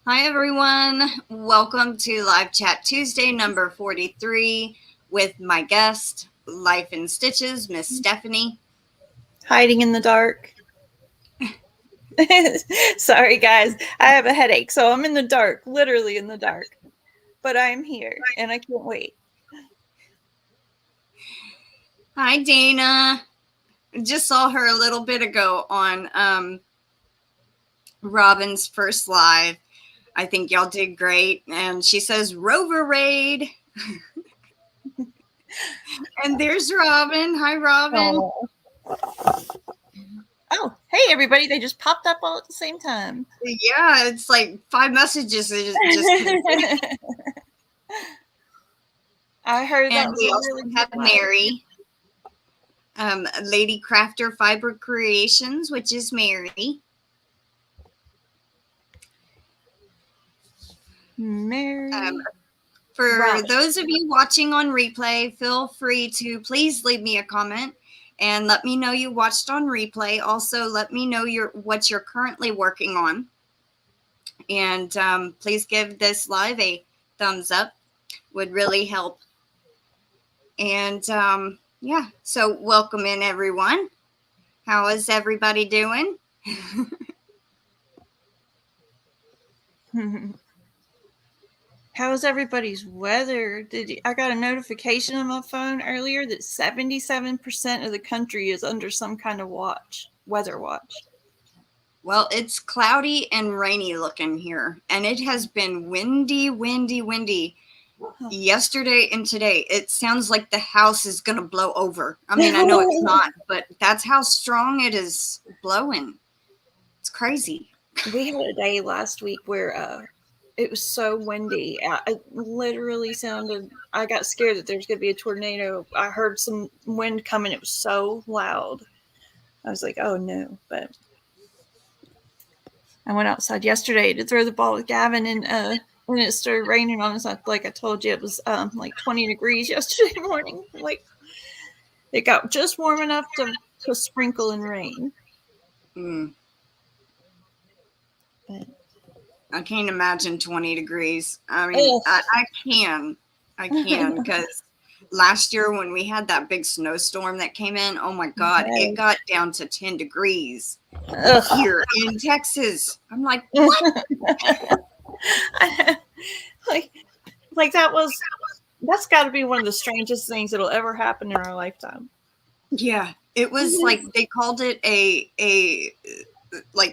Hi, everyone. Welcome to Live Chat Tuesday, number 43, with my guest, Life in Stitches, Miss Stephanie. Hiding in the dark. Sorry, guys. I have a headache, so I'm in the dark, literally in the dark. But I'm here, and I can't wait. Hi, Dana. Just saw her a little bit ago on Robin's first live. I think y'all did great. And she says, Rover Raid. And there's Robin. Hi, Robin. Oh, hey, everybody. They just popped up all at the same time. Yeah, it's like 5 messages. I heard that. And we also really have Mary. Lady Crafter Fiber Creations, which is Mary. For those of you watching on replay, feel free to please leave me a comment and let me know you watched on replay. Also, let me know what you're currently working on. And please give this live a thumbs up. Would really help. And yeah, so welcome in, everyone. How is everybody doing? How's everybody's weather? I got a notification on my phone earlier that 77% of the country is under some kind of weather watch. Well, it's cloudy and rainy looking here, and it has been windy yesterday and today. It sounds like the house is going to blow over. I mean, I know it's not, but that's how strong it is blowing. It's crazy. We had a day last week where it was so windy. It literally sounded, I got scared that there was going to be a tornado. I heard some wind coming. It was so loud. I was like, oh no. But I went outside yesterday to throw the ball with Gavin, and when it started raining on us, like I told you, it was like 20 degrees yesterday morning. Like it got just warm enough to sprinkle and rain. But I can't imagine 20 degrees. I mean, I can because last year when we had that big snowstorm that came in, oh my God, it got down to 10 degrees here in Texas. I'm like, what? like that's got to be one of the strangest things that'll ever happen in our lifetime. Yeah, it was like they called it a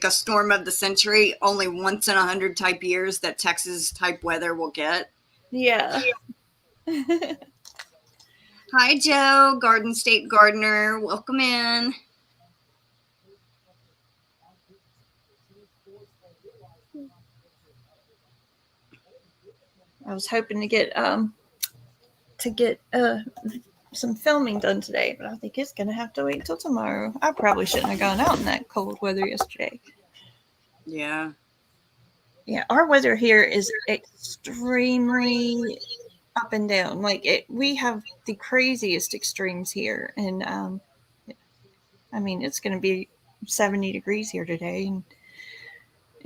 storm of the century, only once in 100 type years that Texas type weather will get. Yeah. Hi, Joe, Garden State Gardener. Welcome in. I was hoping to get some filming done today, but I think it's going to have to wait until tomorrow. I probably shouldn't have gone out in that cold weather yesterday. Yeah. Yeah, our weather here is extremely up and down. Like we have the craziest extremes here, and I mean it's going to be 70 degrees here today,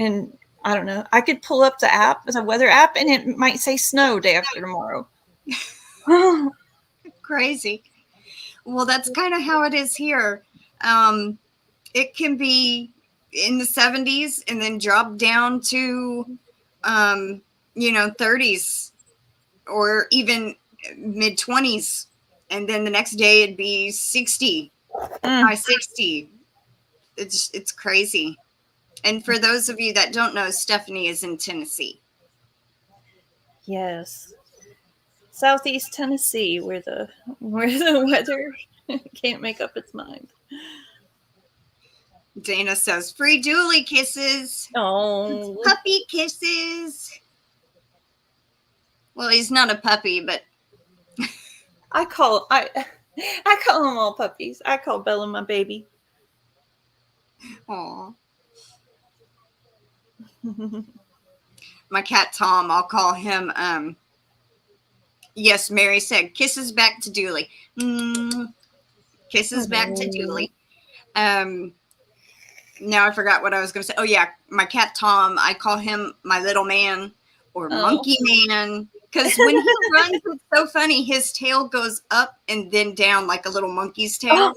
and I don't know. I could pull up the weather app, and it might say snow day after tomorrow. Crazy. Well, that's kind of how it is here. It can be in the 70s and then drop down to 30s or even mid 20s, and then the next day it'd be 60, high 60. It's crazy. And for those of you that don't know, Stephanie is in Tennessee. Yes, Southeast Tennessee, where the weather can't make up its mind. Dana says, free Julie kisses. Oh, puppy kisses. Well, he's not a puppy, but I call them all puppies. I call Bella my baby. Aw. My cat Tom, I'll call him. Yes, Mary said kisses back to Dooley. Kisses back to Julie. Now I forgot what I was going to say. Oh yeah, my cat Tom. I call him my little man or monkey man because when he runs, it's so funny. His tail goes up and then down like a little monkey's tail.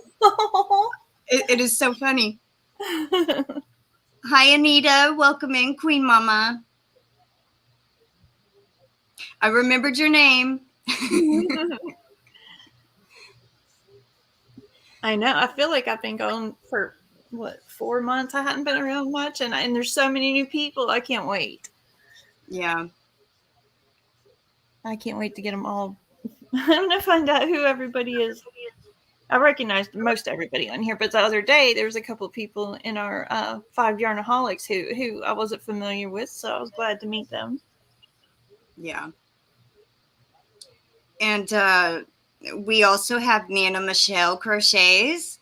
It is so funny. Hi Anita, welcome in, Queen Mama. I remembered your name. I know. I feel like I've been gone for 4 months. I hadn't been around much, and there's so many new people. I can't wait. Yeah, I can't wait to get them all. I'm gonna find out who everybody is. I recognized most everybody on here, but the other day there was a couple of people in our 5 Yarnaholics who I wasn't familiar with, so I was glad to meet them. Yeah. And we also have Nana Michelle Crochets.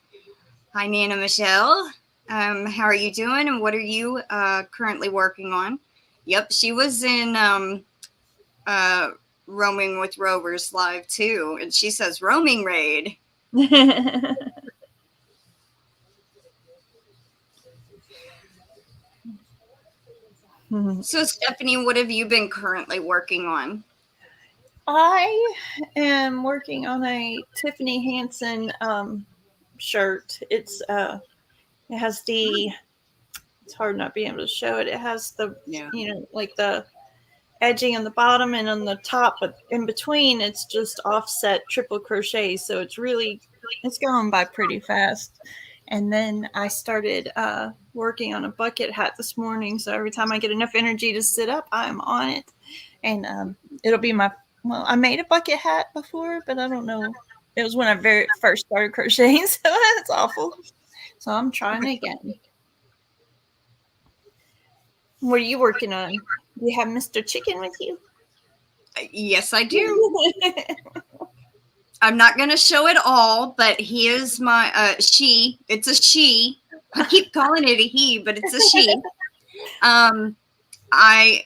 Hi, Nana Michelle. How are you doing, and what are you currently working on? Yep, she was in Roaming with Rovers live too, and she says roaming raid. So Stephanie, what have you been currently working on? I am working on a Tiffany Hansen shirt. It has the, it's hard not being able to show it. It has the, like the edging on the bottom and on the top, but in between it's just offset triple crochet. So it's going by pretty fast. And then I started working on a bucket hat this morning. So every time I get enough energy to sit up, I'm on it. And it'll be I made a bucket hat before, but I don't know. It was when I very first started crocheting, so that's awful. So I'm trying again. What are you working on? Do you have Mr. Chicken with you? Yes, I do. I'm not going to show it all, but he is my she. It's a she. I keep calling it a he, but it's a she. I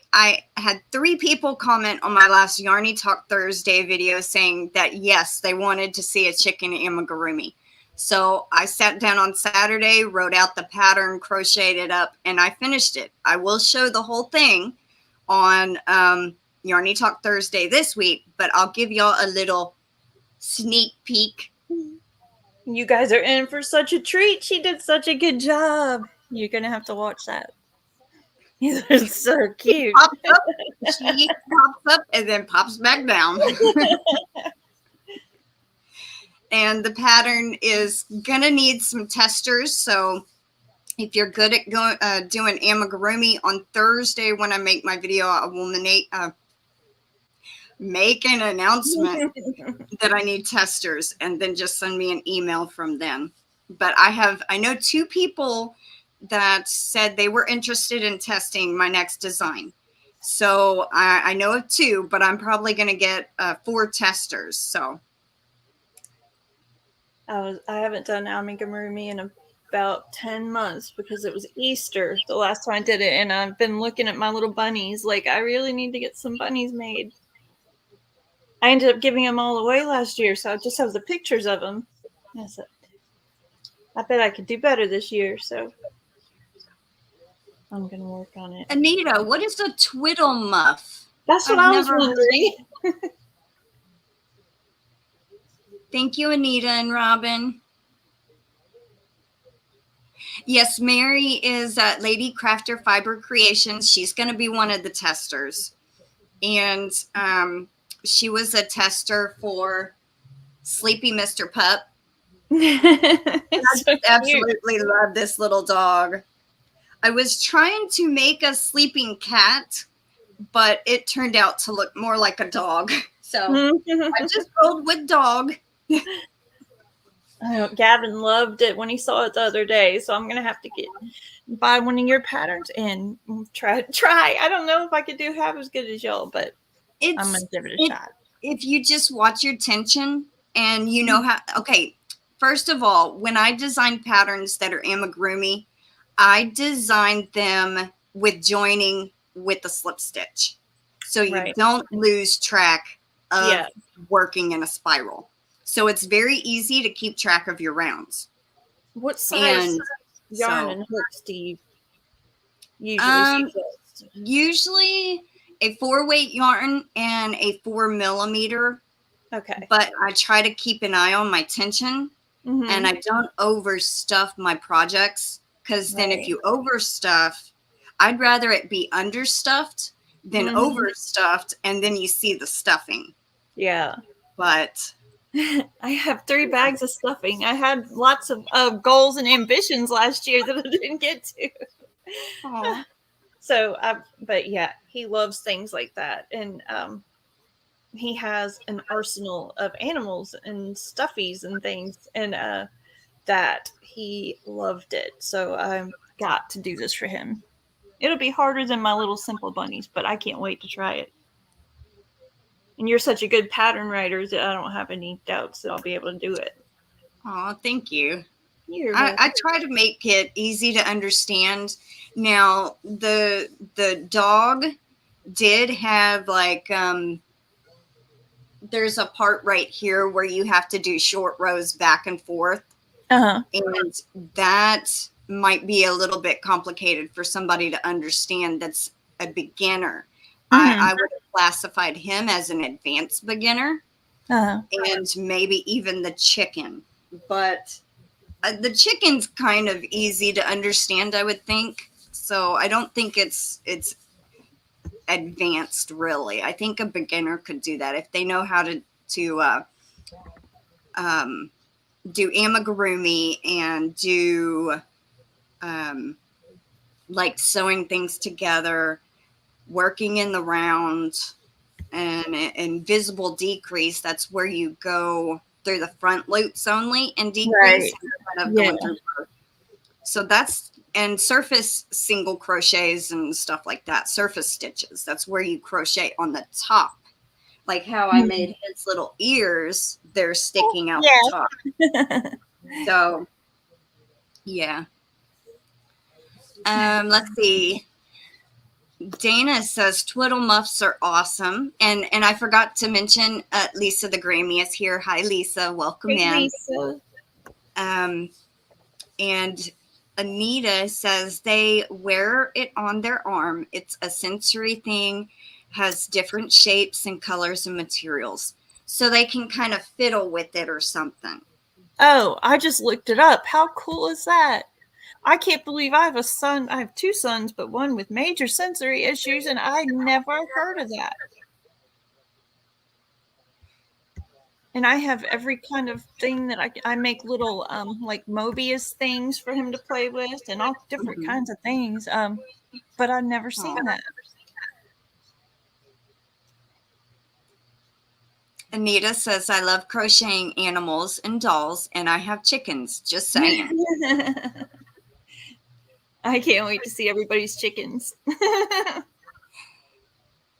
had 3 people comment on my last Yarny Talk Thursday video saying that yes, they wanted to see a chicken amigurumi. So I sat down on Saturday, wrote out the pattern, crocheted it up, and I finished it. I will show the whole thing on Yarny Talk Thursday this week, but I'll give y'all a little sneak peek. You guys are in for such a treat. She did such a good job. You're going to have to watch that. It's so cute. She pops up and then pops back down. And the pattern is gonna need some testers. So if you're good at doing amigurumi on Thursday when I make my video, I will make an announcement that I need testers, and then just send me an email from them. But I know 2 people that said they were interested in testing my next design. So I know of 2, but I'm probably going to get 4 testers. So I haven't done amigurumi in about 10 months because it was Easter the last time I did it, and I've been looking at my little bunnies. Like, I really need to get some bunnies made. I ended up giving them all away last year, so I just have the pictures of them. I bet I could do better this year, so I'm going to work on it. Anita, what is a twiddle muff? That's what I was wondering. Thank you, Anita and Robin. Yes, Mary is at Lady Crafter Fiber Creations. She's going to be one of the testers. And she was a tester for Sleepy Mr. Pup. I absolutely love this little dog. I was trying to make a sleeping cat, but it turned out to look more like a dog. So I just rolled with dog. Gavin loved it when he saw it the other day, so I'm gonna have to buy one of your patterns and try. I don't know if I could do half as good as y'all, but I'm gonna give it a shot. If you just watch your tension and you know how. Okay, first of all, when I design patterns that are amigurumi, I designed them with joining with the slip stitch, so you don't lose track of working in a spiral. So it's very easy to keep track of your rounds. What size And yarn so, and hooks do you usually suggest? usually a 4-weight yarn and a 4 millimeter. Okay. But I try to keep an eye on my tension, Mm-hmm. and I don't overstuff my projects, because then if you overstuff, I'd rather it be understuffed than overstuffed, and then you see the stuffing. Yeah. But I have 3 bags of stuffing. I had lots of goals and ambitions last year that I didn't get to. aw. So, but yeah, he loves things like that, and he has an arsenal of animals and stuffies and things, and that he loved it. So I've got to do this for him. It'll be harder than my little simple bunnies, but I can't wait to try it. And you're such a good pattern writer that I don't have any doubts that I'll be able to do it. Aw, thank you. You're welcome. I try to make it easy to understand. Now, the dog did have like there's a part right here where you have to do short rows back and forth. Uh-huh. And that might be a little bit complicated for somebody to understand that's a beginner. I would have classified him as an advanced beginner, and maybe even the chicken. But the chicken's kind of easy to understand, I would think. So I don't think it's advanced, really. I think a beginner could do that if they know how to do amigurumi and do like sewing things together, working in the round, and invisible decrease. That's where you go through the front loops only and decrease instead of going through both. So that's, and surface single crochets and stuff like that, surface stitches. That's where you crochet on the top. Like how I made his little ears, they're sticking out the top. So, yeah. Let's see. Dana says twiddle muffs are awesome, and I forgot to mention Lisa the Grammy is here. Hi, Lisa. Welcome in. Lisa. And Anita says they wear it on their arm. It's a sensory thing, has different shapes and colors and materials, so they can kind of fiddle with it or something. Oh, I just looked it up. How cool is that? I can't believe I have a son. I have 2 sons, but one with major sensory issues, and I never heard of that. And I have every kind of thing that I make little like Mobius things for him to play with, and all different kinds of things. But I've never seen that. Anita says, I love crocheting animals and dolls, and I have chickens. Just saying. I can't wait to see everybody's chickens.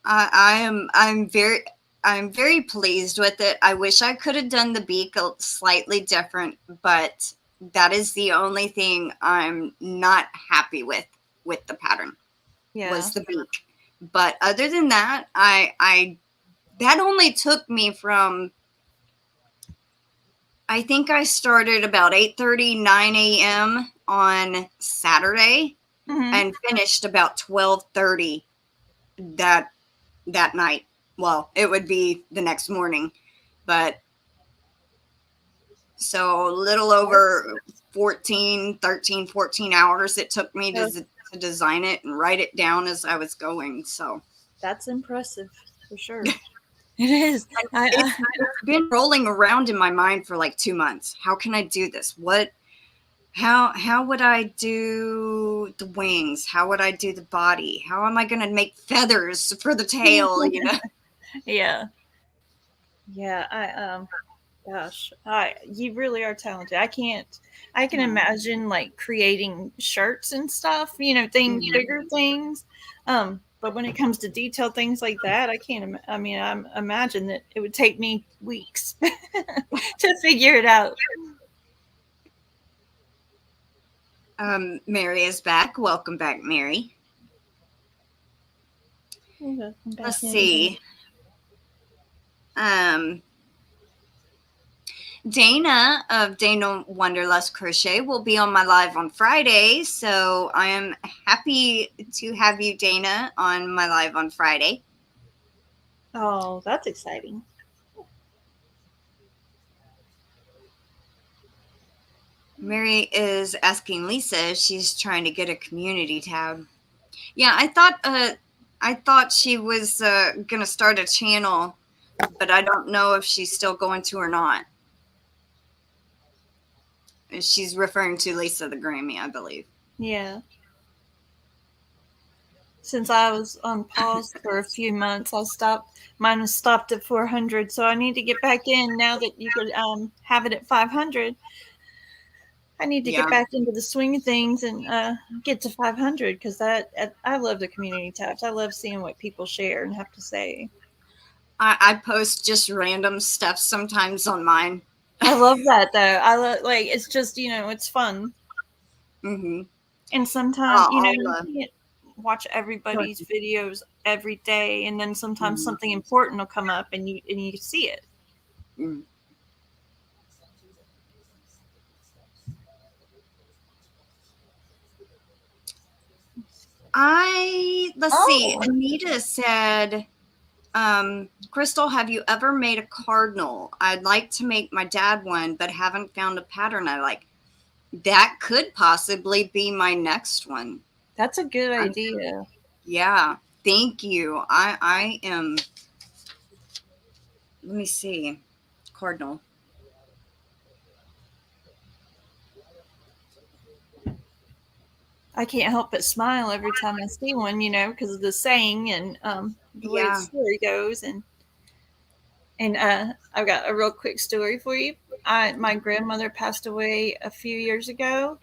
I'm very pleased with it. I wish I could have done the beak slightly different, but that is the only thing I'm not happy with the pattern. Yeah. Was the beak. But other than that, I that only took me from, I think I started about 8:30, 9 a.m. on Saturday and finished about 12:30 that night. Well, it would be the next morning, but so a little over 14 hours it took me to design it and write it down as I was going. So that's impressive for sure. It is. It's been rolling around in my mind for like 2 months. How can I do this? How would I do the wings? How would I do the body? How am I going to make feathers for the tail? You know? Yeah. Yeah. Gosh, you really are talented. I can imagine like creating shirts and stuff, things, bigger things. But when it comes to detailed things like that, I can't, I imagine that it would take me weeks to figure it out. Mary is back. Welcome back, Mary. Let's see. Dana of Dana Wanderlust Crochet will be on my live on Friday, so I am happy to have you, Dana, on my live on Friday. Oh, that's exciting. Mary is asking Lisa if she's trying to get a community tab. Yeah, I thought she was gonna start a channel, but I don't know if she's still going to or not. She's referring to Lisa the Grammy, I believe. Yeah. Since I was on pause for a few months, I stopped. Mine was stopped at 400, so I need to get back in now that you could have it at 500. I need to get Yeah, back into the swing of things and get to 500 because I love the community tabs. I love seeing what people share and have to say. I post just random stuff sometimes on mine. I love that though. I love like it's just it's fun. Mm-hmm. And sometimes you I'll can't watch go ahead. everybody's videos every day, and then sometimes Mm-hmm. something important will come up and you see it. Mm-hmm. Let's see. Oh, Anita said, Crystal, have you ever made a cardinal? I'd like to make my dad one, but haven't found a pattern I like. That could possibly be my next one. that's a good I'm, idea. yeah, thank you. I am, let me see, cardinal. I can't help but smile every time I see one, because of the saying and the way the Yeah. story goes. And I've got a real quick story for you. My grandmother passed away a few years ago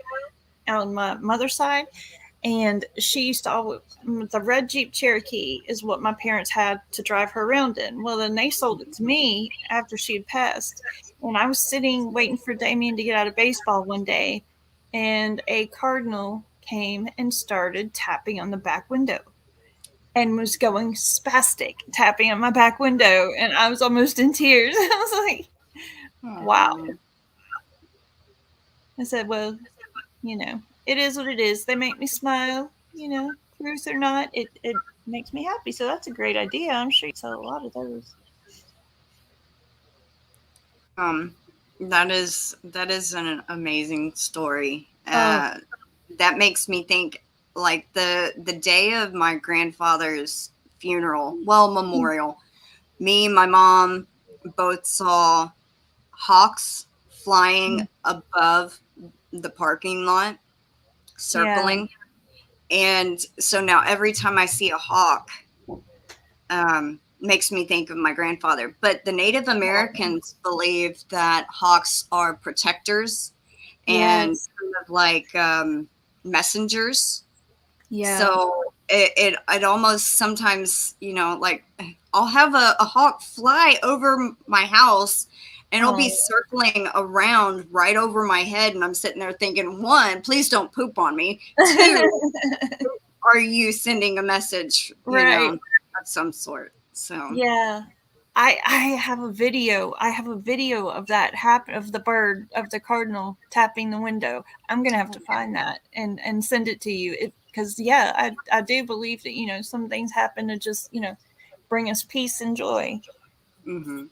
on my mother's side, and she used to always the red Jeep Cherokee is what my parents had to drive her around in. Well, then they sold it to me after she had passed, and I was sitting waiting for Damien to get out of baseball one day, and a cardinal came and started tapping on the back window and was going spastic tapping on my back window, and I was almost in tears. I was like, wow. Aww. I said, well, it is what it is. They make me smile, truth or not, it makes me happy. So that's a great idea. I'm sure you sell a lot of those. Um, that is an amazing story. Oh, That makes me think like the day of my grandfather's funeral, well, memorial. Me and my mom both saw hawks flying above the parking lot, yeah. circling. And so now every time I see a hawk, makes me think of my grandfather. But the Native Americans believe that hawks are protectors and Yes. kind of like messengers. Yeah. So it almost sometimes, like I'll have a hawk fly over my house and it'll be Oh, circling around right over my head. And I'm sitting there thinking, one, please don't poop on me. Two, are you sending a message, right. of some sort? So, Yeah. I have a video. I have a video of that happen of the bird of the cardinal tapping the window. I'm gonna have to find that and send it to you. Because yeah, I do believe that some things happen to just bring us peace and joy. mm-hmm.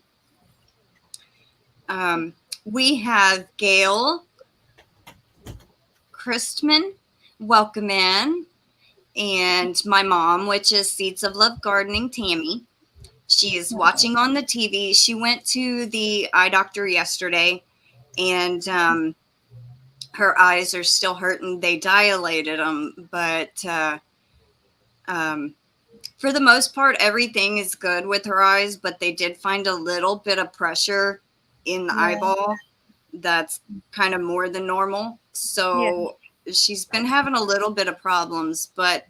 We have Gail Christman. Welcome in. And my mom, which is Seeds of Love Gardening, Tammy. She is watching on the TV. She went to the eye doctor yesterday, and her eyes are still hurting. They dilated them, but um, for the most part, everything is good with her eyes. But they did find a little bit of pressure in the Yeah. eyeball that's kind of more than normal. Yeah. So she's been having a little bit of problems, but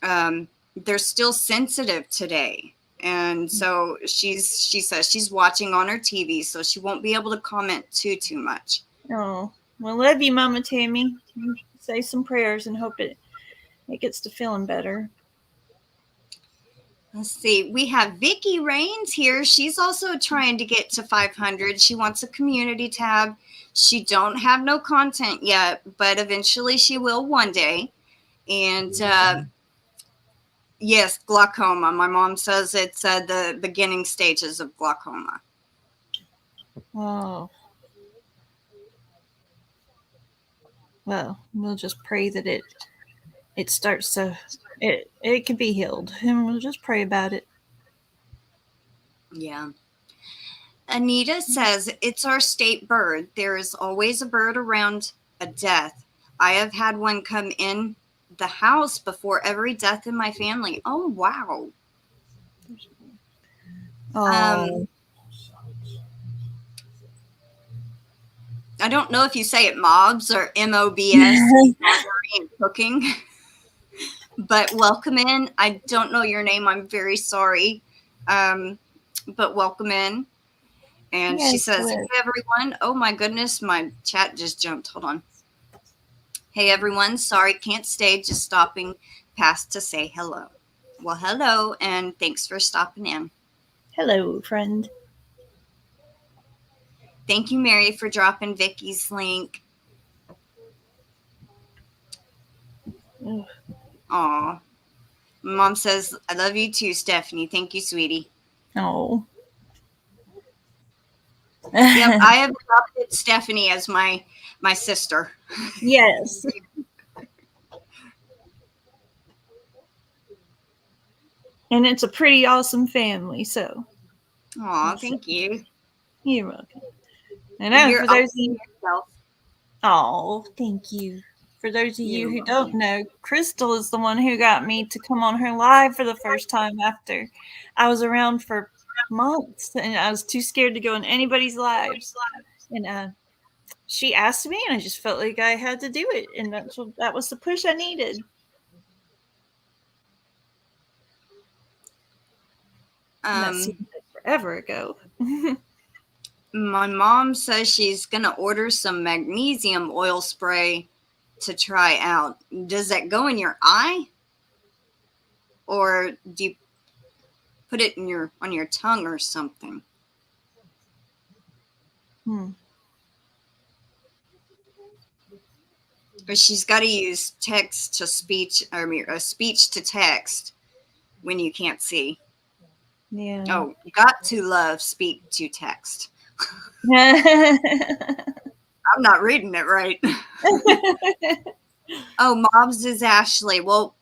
they're still sensitive today. And so she says she's watching on her TV, so she won't be able to comment too much. Oh, well, love you, Mama Tammy. Say some prayers and hope it gets to feeling better. Let's see. We have Vicky Rains here. She's also trying to get to 500. She wants a community tab. She don't have no content yet, but eventually she will one day. And yes, glaucoma. My mom says it's the beginning stages of glaucoma. Oh. Well, we'll just pray that it starts to it can be healed, and we'll just pray about it. Yeah. Anita says it's our state bird. There is always a bird around a death. I have had one come in the house before every death in my family. Oh wow. Oh. I don't know if you say it mobs or MOBS in cooking, but welcome in. I don't know your name. I'm very sorry. But welcome in. And Yes, she says, hello. hey, everyone. Oh, my goodness. My chat just jumped. Hold on. Hey, everyone. Sorry, can't stay. Just stopping past to say hello. Well, hello, and thanks for stopping in. Hello, friend. Thank you, Mary, for dropping Vicky's link. Aw. Mom says, I love you too, Stephanie. Thank you, sweetie. Oh. Yep, I have adopted Stephanie as my sister. Yes. And it's a pretty awesome family, so. Aw, thank you. You're welcome. I know You're for those of awesome you. yourself. Oh, thank you. For those of you You're who don't welcome. know, Crystal is the one who got me to come on her live for the first time after I was around for months and I was too scared to go in anybody's lives. And she asked me, and I just felt like I had to do it, and that was the push I needed. And that seemed like forever ago. My mom says she's gonna order some magnesium oil spray to try out. Does that go in your eye, or do you put it in on your tongue or something? Or she's got to use text to speech, or speech to text when you can't see. Yeah. Oh, got to love speak to text. I'm not reading it right. Oh, Mobs is Ashley. Well,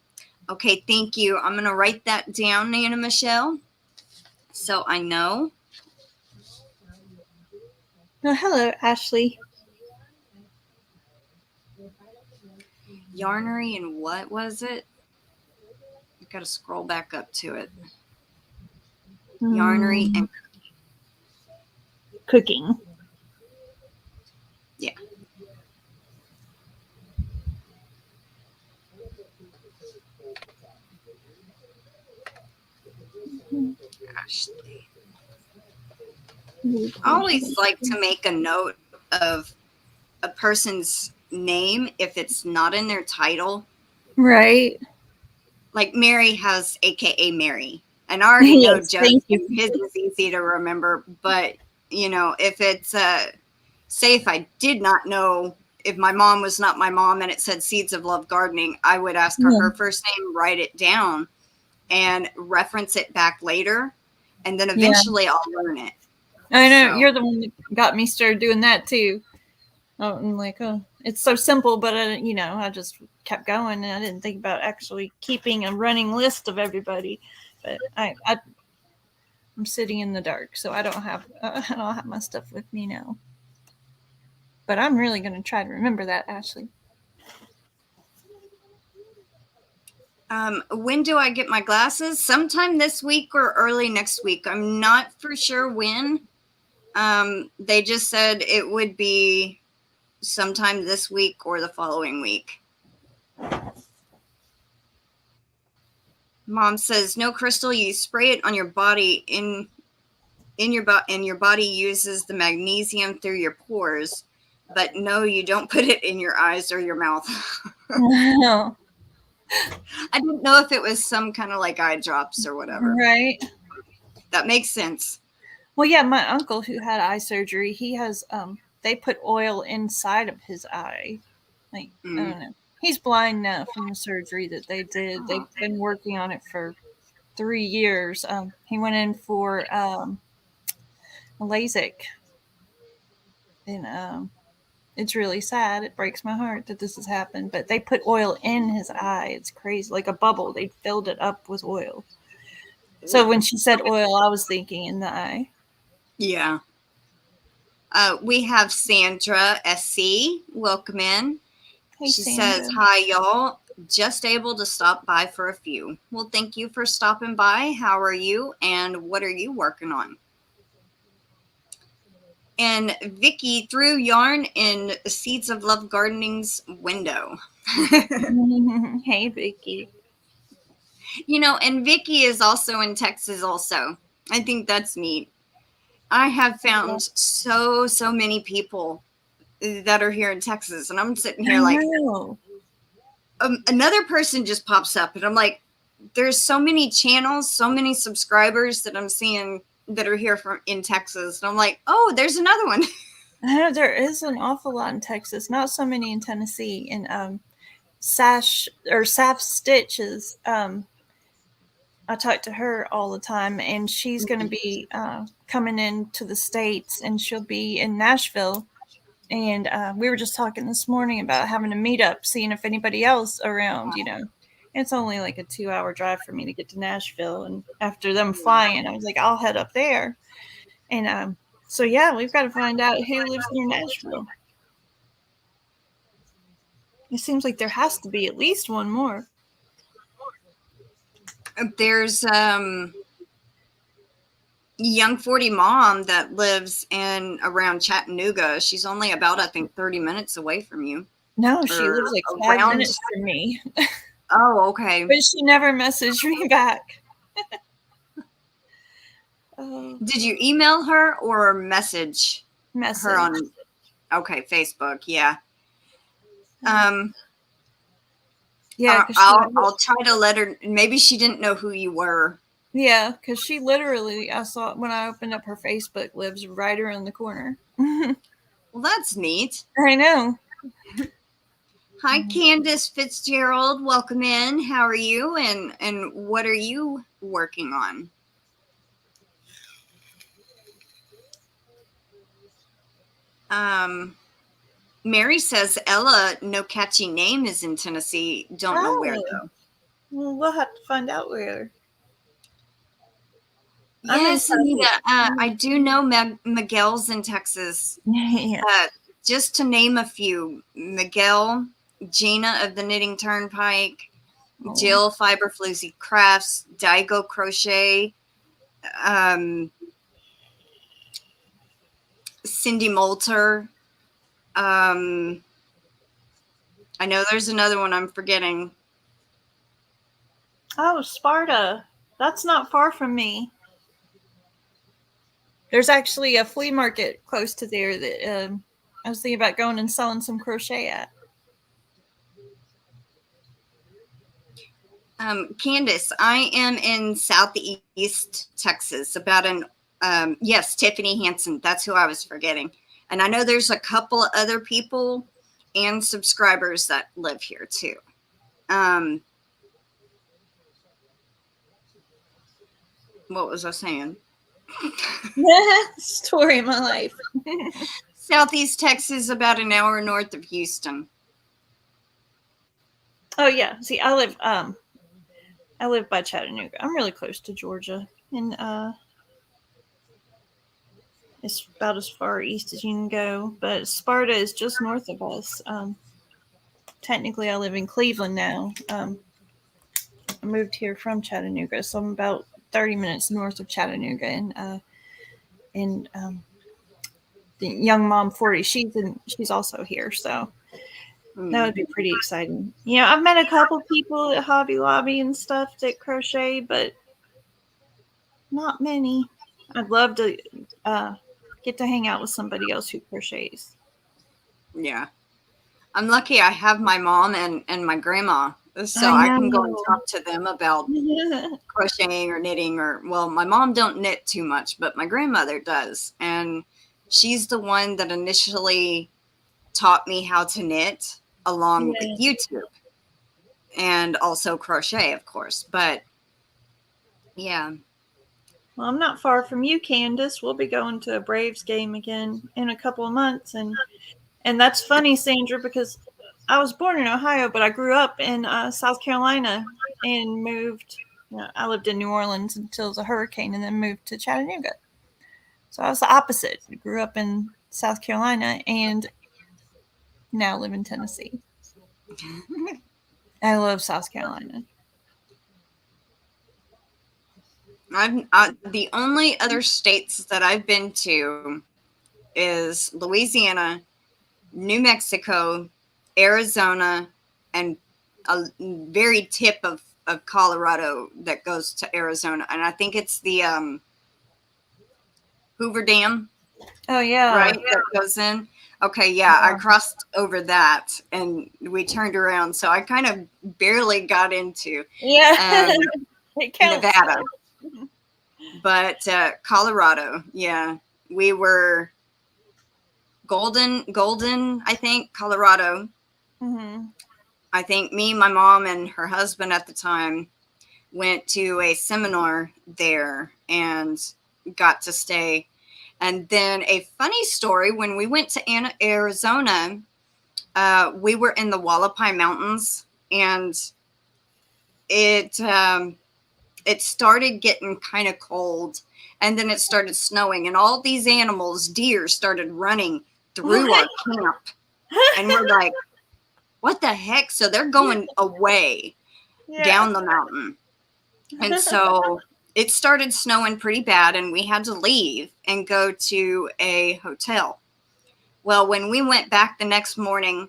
okay, thank you. I'm going to write that down, Nana Michelle, so I know. Oh, hello, Ashley. Yarnery and what was it? I got to scroll back up to it. Yarnery and cooking. Yeah. Ashley. I always like to make a note of a person's name if it's not in their title. Right. Like Mary has AKA Mary. And I already know Yes, Joe's thank you. his is easy to remember, but if it's say if I did not know, if my mom was not my mom and it said Seeds of Love Gardening, I would ask her her first name, write it down, and reference it back later, and then eventually I'll learn it. I know, So. you're the one that got me started doing that too. I'm like, oh, it's so simple, but I just kept going, and I didn't think about actually keeping a running list of everybody. But I'm sitting in the dark, so I don't have my stuff with me now. But I'm really going to try to remember that, Ashley. When do I get my glasses? Sometime this week or early next week. I'm not for sure when. They just said it would be sometime this week or the following week. Mom says, no, Crystal, you spray it on your body and your body uses the magnesium through your pores, but no, you don't put it in your eyes or your mouth. No. I didn't know if it was some kind of like eye drops or whatever. Right. That makes sense. Well, yeah, my uncle who had eye surgery, he has they put oil inside of his eye. Like, I Mm. don't know. He's blind now from the surgery that they did. They've been working on it for 3 years. He went in for a LASIK, and it's really sad. It breaks my heart that this has happened. But they put oil in his eye. It's crazy, like a bubble. They filled it up with oil. So when she said oil, I was thinking in the eye. Yeah. We have Sandra SC. Welcome in. Hey, She Sandra. says, "Hi, y'all. Just able to stop by for a few." Well, thank you for stopping by. How are you? And what are you working on? And Vicky threw yarn in Seeds of Love Gardening's window. Hey, Vicky. And Vicky is also in Texas also. I think that's neat. I have found so many people that are here in Texas, and I'm sitting here I like, know. Another person just pops up, and I'm like, there's so many channels, so many subscribers that I'm seeing that are here from in Texas, and I'm like, oh, there's another one. I know there is an awful lot in Texas, not so many in Tennessee. And Sash or Saf Stitches, I talk to her all the time, and she's going to be coming into the States, and she'll be in Nashville. And we were just talking this morning about having a meetup, seeing if anybody else around, It's only like a 2-hour drive for me to get to Nashville. And after them flying, I was like, I'll head up there. And so, yeah, we've got to find out who lives near Nashville. It seems like there has to be at least one more. There's young 40 mom that lives in around Chattanooga. She's only about, I think, 30 minutes away from you. No, she lives like 5 minutes from me. Oh, okay. But she never messaged me back. Did you email her or message her on? Okay, Facebook. Yeah. Yeah, I'll try to let her. Maybe she didn't know who you were. Yeah, because she literally, I saw when I opened up her Facebook, lives right around the corner. Well, that's neat. I know. Hi, Candace Fitzgerald. Welcome in. How are you? And what are you working on? Mary says Ella, no catchy name, is in Tennessee. Don't know where though. Well, we'll have to find out where. Yes, Anita. I do know Miguel's in Texas. Yeah. Just to name a few: Miguel, Gina of the Knitting Turnpike, Jill Fiber Floozy Crafts, Daigo Crochet, Cindy Moulter. I know there's another one I'm forgetting. Oh, Sparta. That's not far from me. There's actually a flea market close to there that I was thinking about going and selling some crochet at. Candace, I am in Southeast Texas, about yes, Tiffany Hansen. That's who I was forgetting. And I know there's a couple of other people and subscribers that live here too. What was I saying? Story of my life. Southeast Texas, about an hour north of Houston. Oh yeah. See, I live by Chattanooga. I'm really close to Georgia, and it's about as far east as you can go. But Sparta is just north of us. Technically, I live in Cleveland now. I moved here from Chattanooga, so I'm about 30 minutes north of Chattanooga, and the young mom 40, she's also here, so that would be pretty exciting. I've met a couple people at Hobby Lobby and stuff that crochet, but not many. I'd love to get to hang out with somebody else who crochets. Yeah. I'm lucky I have my mom and my grandma So I I can go and know. talk to them about crocheting or knitting, or, well, my mom don't knit too much, but my grandmother does. And she's the one that initially taught me how to knit along with Yeah. YouTube and also crochet, of course. But yeah. Well, I'm not far from you, Candace. We'll be going to a Braves game again in a couple of months, and that's funny, Sandra, because I was born in Ohio, but I grew up in South Carolina and moved. You know, I lived in New Orleans until the hurricane, and then moved to Chattanooga. So I was the opposite. I grew up in South Carolina and now live in Tennessee. I love South Carolina. The only other states that I've been to is Louisiana, New Mexico, Arizona, and a very tip of Colorado that goes to Arizona. And I think it's the Hoover Dam, Oh yeah, right? That goes in. Okay, yeah, I yeah, crossed over that and we turned around. So I kind of barely got into yeah. um, It counts. Nevada, but Colorado, yeah, we were Golden, I think, Colorado. Mm-hmm. I think me, my mom, and her husband at the time went to a seminar there and got to stay. And then a funny story, when we went to Arizona, we were in the Wallapai Mountains, and it it started getting kind of cold, and then it started snowing, and all these animals, deer, started running through our camp, and we're like, what the heck? So they're going away Yeah. down the mountain. And so it started snowing pretty bad, and we had to leave and go to a hotel. Well, when we went back the next morning,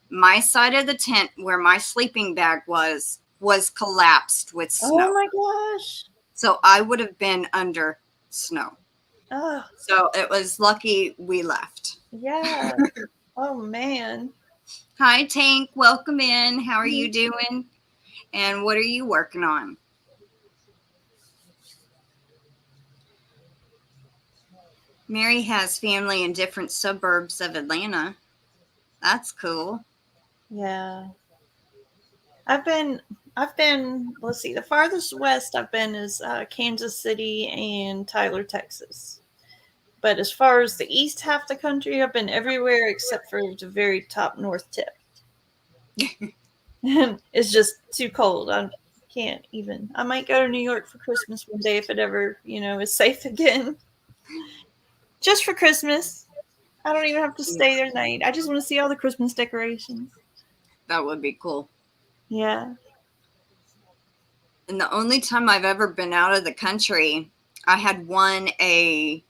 my side of the tent where my sleeping bag was collapsed with Oh snow. my gosh. So I would have been under snow. Oh So it was lucky we left. yeah. Oh man. Hi, Tank. Welcome in. How are you doing? And what are you working on? Mary has family in different suburbs of Atlanta. That's cool. Yeah. I've been I've been, let's see, the farthest west I've been is Kansas City and Tyler, Texas. But as far as the east half of the country, I've been everywhere except for the very top north tip. It's just too cold. I can't even. I might go to New York for Christmas one day if it ever, is safe again. Just for Christmas. I don't even have to Yeah, stay there night. I just want to see all the Christmas decorations. that would be cool. Yeah. And the only time I've ever been out of the country, I had won a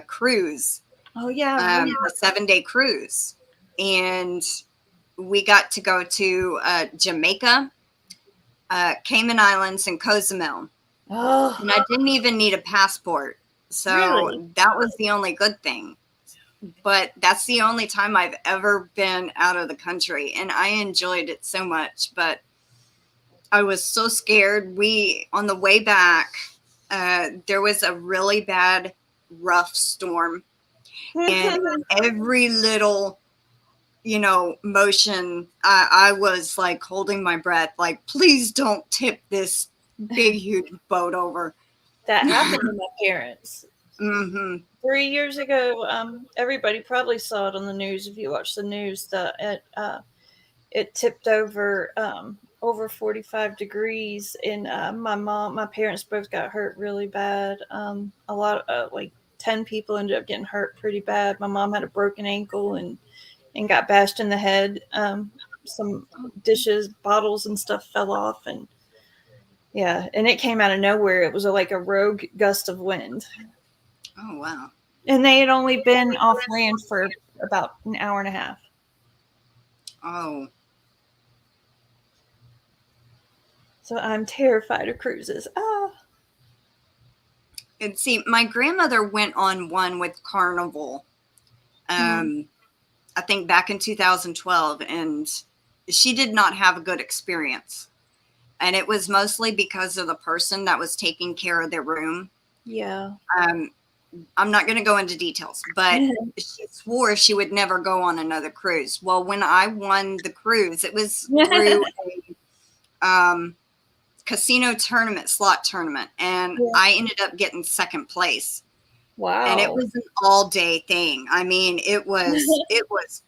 cruise, Oh yeah. a 7-day cruise, and we got to go to Jamaica, Cayman Islands, and Cozumel. Oh, And I didn't even need a passport, really? so that was the only good thing. But that's the only time I've ever been out of the country, and I enjoyed it so much. But I was so scared. On the way back, there was a really bad, rough storm, and every little, motion, I was like holding my breath, like, please don't tip this big, huge boat over. That happened to my parents. Hmm. 3 years ago, everybody probably saw it on the news if you watch the news. It tipped over 45 degrees, and my parents both got hurt really bad. A lot like 10 people ended up getting hurt pretty bad. My mom had a broken ankle and got bashed in the head. Some dishes, bottles, and stuff fell off, and yeah, and it came out of nowhere. It was like a rogue gust of wind. Oh, wow. And they had only been off land for about an hour and a half. Oh, So I'm terrified of cruises. Ah. and see, my grandmother went on one with Carnival, Mm. I think back in 2012, and she did not have a good experience. And it was mostly because of the person that was taking care of their room. Yeah. I'm not going to go into details, but she swore she would never go on another cruise. Well, when I won the cruise, it was through a casino tournament, slot tournament, and Yeah. I ended up getting second place. Wow. And it was an all-day thing. I mean, it was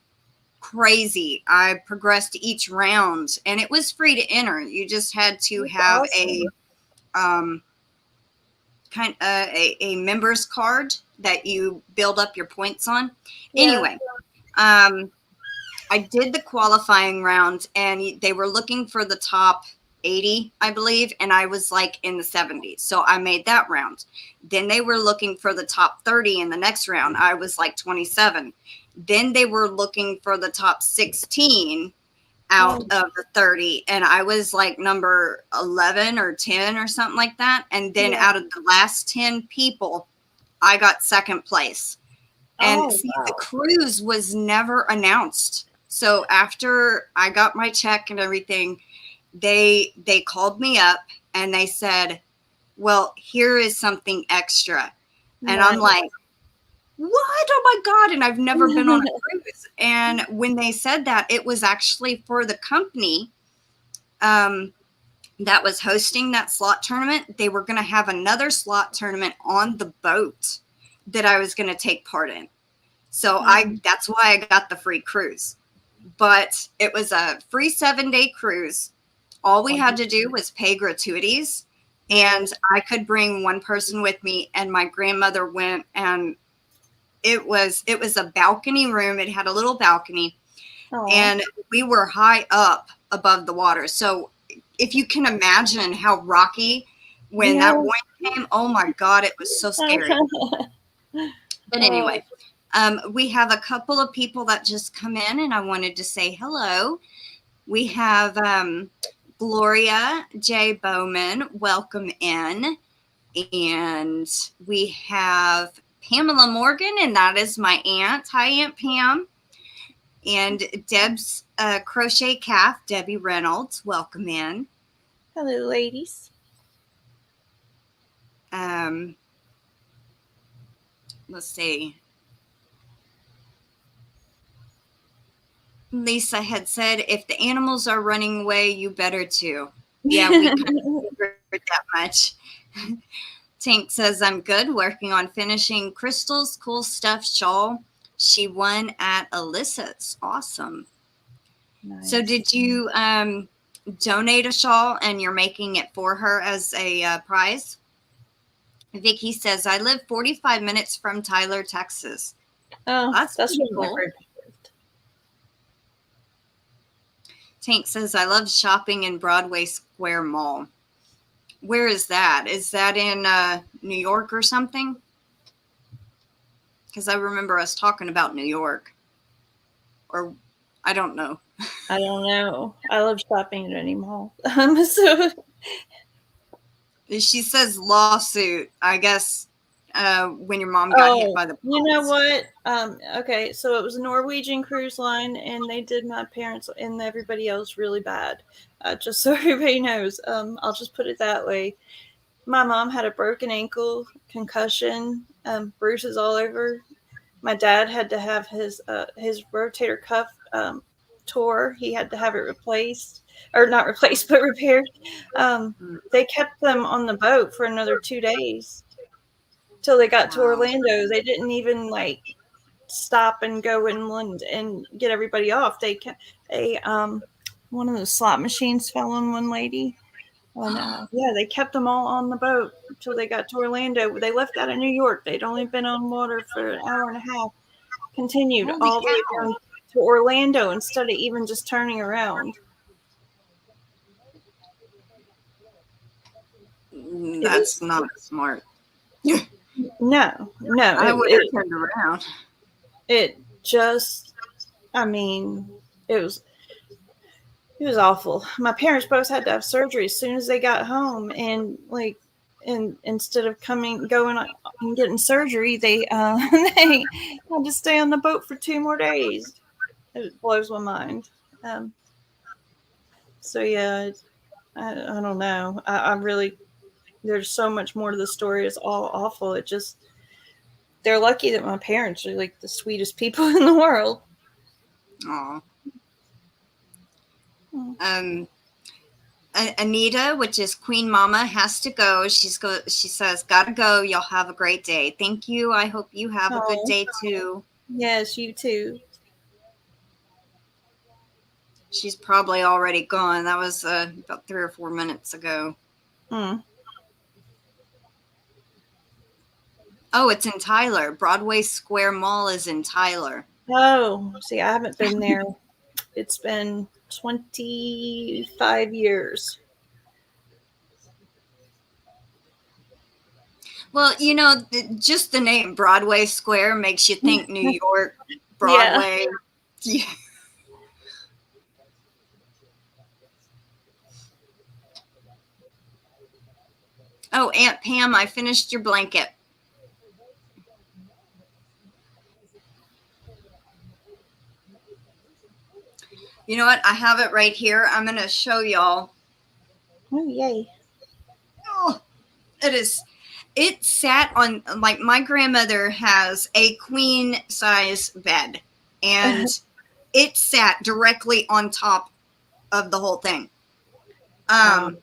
crazy. I progressed each round, and it was free to enter. You just had to That's have awesome. a member's card that you build up your points on. Yeah. Anyway, I did the qualifying round, and they were looking for the top 80, I believe, and I was like in the 70s. So I made that round. Then they were looking for the top 30 in the next round. I was like 27. Then they were looking for the top 16 out of the 30, and I was like number 11 or 10 or something like that. And then out of the last 10 people, I got second place. And see, the cruise was never announced. So after I got my check and everything, they called me up and they said, well, here is something extra. And I'm like, what? Oh my God. And I've never been on a cruise. And when they said that, it was actually for the company that was hosting that slot tournament. They were going to have another slot tournament on the boat that I was going to take part in. So that's why I got the free cruise. But it was a free 7-day cruise. All we had to do was pay gratuities, and I could bring one person with me, and my grandmother went, and it was a balcony room. It had a little balcony. Aww. And we were high up above the water. So if you can imagine how rocky when that wind came, oh my God, it was so scary. But anyway, we have a couple of people that just come in, and I wanted to say hello. We have Gloria J. Bowman, welcome in. And we have Pamela Morgan, and that is my aunt. Hi, Aunt Pam. And Deb's crochet calf, Debbie Reynolds, welcome in. Hello, ladies. Let's see. Lisa had said, if the animals are running away, you better too. Yeah, we kind of figured that much. Tank says, I'm good, working on finishing Crystal's cool stuff shawl. She won at Alyssa's. Awesome. Nice. So did you donate a shawl and you're making it for her as a prize? Vicky says, I live 45 minutes from Tyler, Texas. Oh, that's cool. Tank says, I love shopping in Broadway Square Mall. Where is that? Is that in New York or something? Because I remember us talking about New York. Or I don't know. I don't know. I love shopping at any mall. So she says lawsuit. I guess when your mom got hit by the police. You know what? Okay, so it was a Norwegian cruise line, and they did my parents and everybody else really bad. Just so everybody knows. I'll just put it that way. My mom had a broken ankle, concussion, bruises all over. My dad had to have his rotator cuff tore. He had to have it replaced, or not replaced, but repaired. They kept them on the boat for another 2 days till they got to Orlando. They didn't even stop and go inland and get everybody off. They kept one of those slot machines fell on one lady. And they kept them all on the boat until they got to Orlando. They left out of New York. They'd only been on water for an hour and a half. Continued all the way down to Orlando instead of even just turning around. That's not smart. No. I would have turned around. It just, I mean, it was awful. My parents both had to have surgery as soon as they got home, and instead of going and getting surgery, they they had to stay on the boat for 2 more days. It blows my mind. So yeah, I don't know. I really, there's so much more to the story. It's all awful. It just, they're lucky that my parents are like the sweetest people in the world. Aw. Mm. Anita, which is Queen Mama, has to go. She says, "Gotta go. Y'all have a great day." Thank you. I hope you have a good Oh, day too. yes, you too. She's probably already gone. That was about 3 or 4 minutes ago. Mm. Oh, it's in Tyler. Broadway Square Mall is in Tyler. Oh, see, I haven't been there. It's been 25 years. Well, just the name Broadway Square makes you think New York, Yeah. Broadway. Yeah. Oh, Aunt Pam, I finished your blanket. You know what? I have it right here. I'm going to show y'all. Oh, yay. Oh, it sat on, like, my grandmother has a queen size bed, and it sat directly on top of the whole thing. Wow.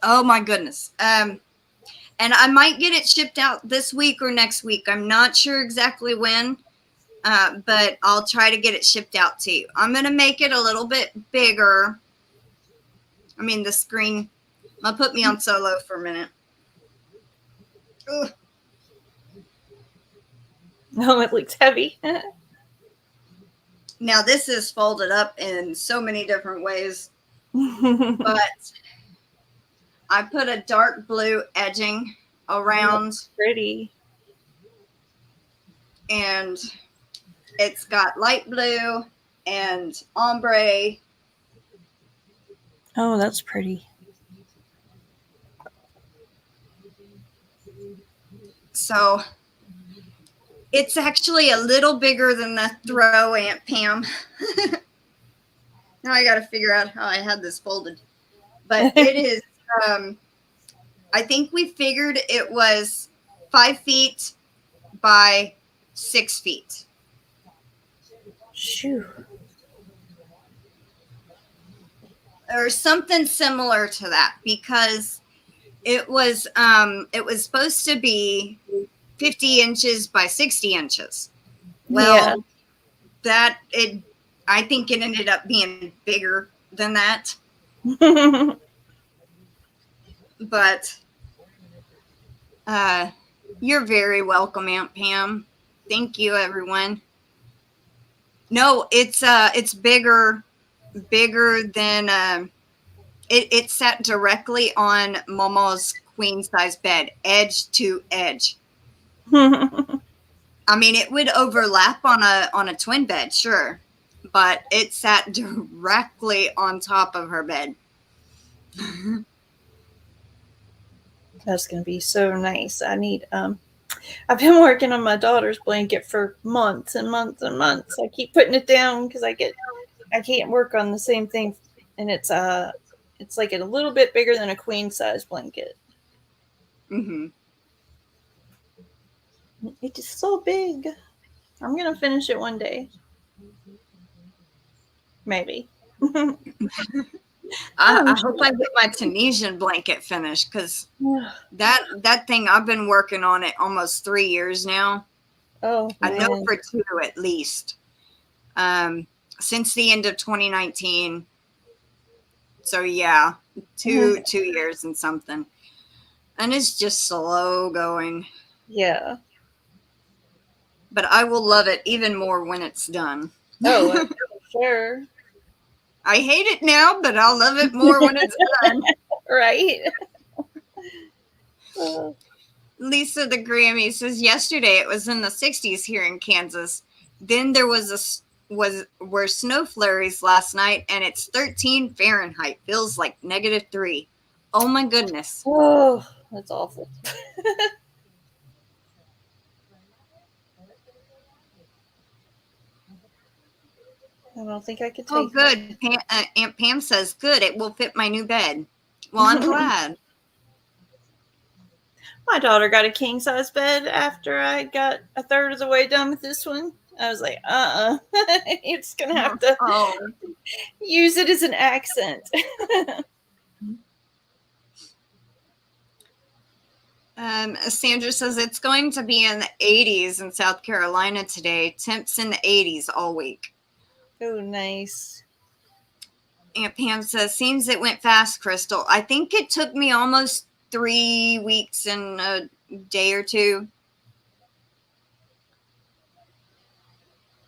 Oh my goodness. And I might get it shipped out this week or next week. I'm not sure exactly when, but I'll try to get it shipped out to you. I'm going to make it a little bit bigger. I mean, the screen, I'll put me on solo for a minute. Ugh. No, it looks heavy. Now, this is folded up in so many different ways, but I put a dark blue edging around, Pretty. and it's got light blue and ombre. Oh, that's pretty. So it's actually a little bigger than the throw, Aunt Pam. Now I got to figure out how I had this folded. But it is, I think we figured it was 5 feet by 6 feet. Shoo. Or something similar to that, because it was supposed to be 50 inches by 60 inches. Well, I think it ended up being bigger than that. Yeah. But you're very welcome, Aunt Pam. Thank you, everyone. No, it's bigger than it sat directly on Momo's queen size bed, edge to edge. I mean, it would overlap on a twin bed, sure, but it sat directly on top of her bed. That's gonna be so nice. I've been working on my daughter's blanket for months and months and months. I keep putting it down because I can't work on the same thing, and it's like a little bit bigger than a queen size blanket. Mm-hmm. It is so big. I'm gonna finish it one day, maybe. I hope I get my Tunisian blanket finished, because that thing, I've been working on it almost 3 years now. Oh I know man. for 2 at least. Since the end of 2019. So yeah, two 2 years and something. And it's just slow going. Yeah. But I will love it even more when it's done. Oh, sure. I hate it now, but I'll love it more when it's done. Right. Lisa the Grammy says yesterday it was in the 60s here in Kansas. Then there were snow flurries last night, and it's 13 Fahrenheit. Feels like -3. Oh my goodness. Oh, that's awful. I don't think I could Oh, take good. Aunt Pam says, good, it will fit my new bed. Well, I'm it. glad. My daughter got a king size bed after I got a third of the way done with this one. I was like, you're just gonna have to Oh. use it as an accent. Sandra says it's going to be in the 80s in South Carolina today. Temps in the 80s all week. Oh, nice. Aunt Pam says, seems it went fast, Crystal. I think it took me almost 3 weeks and a day or two.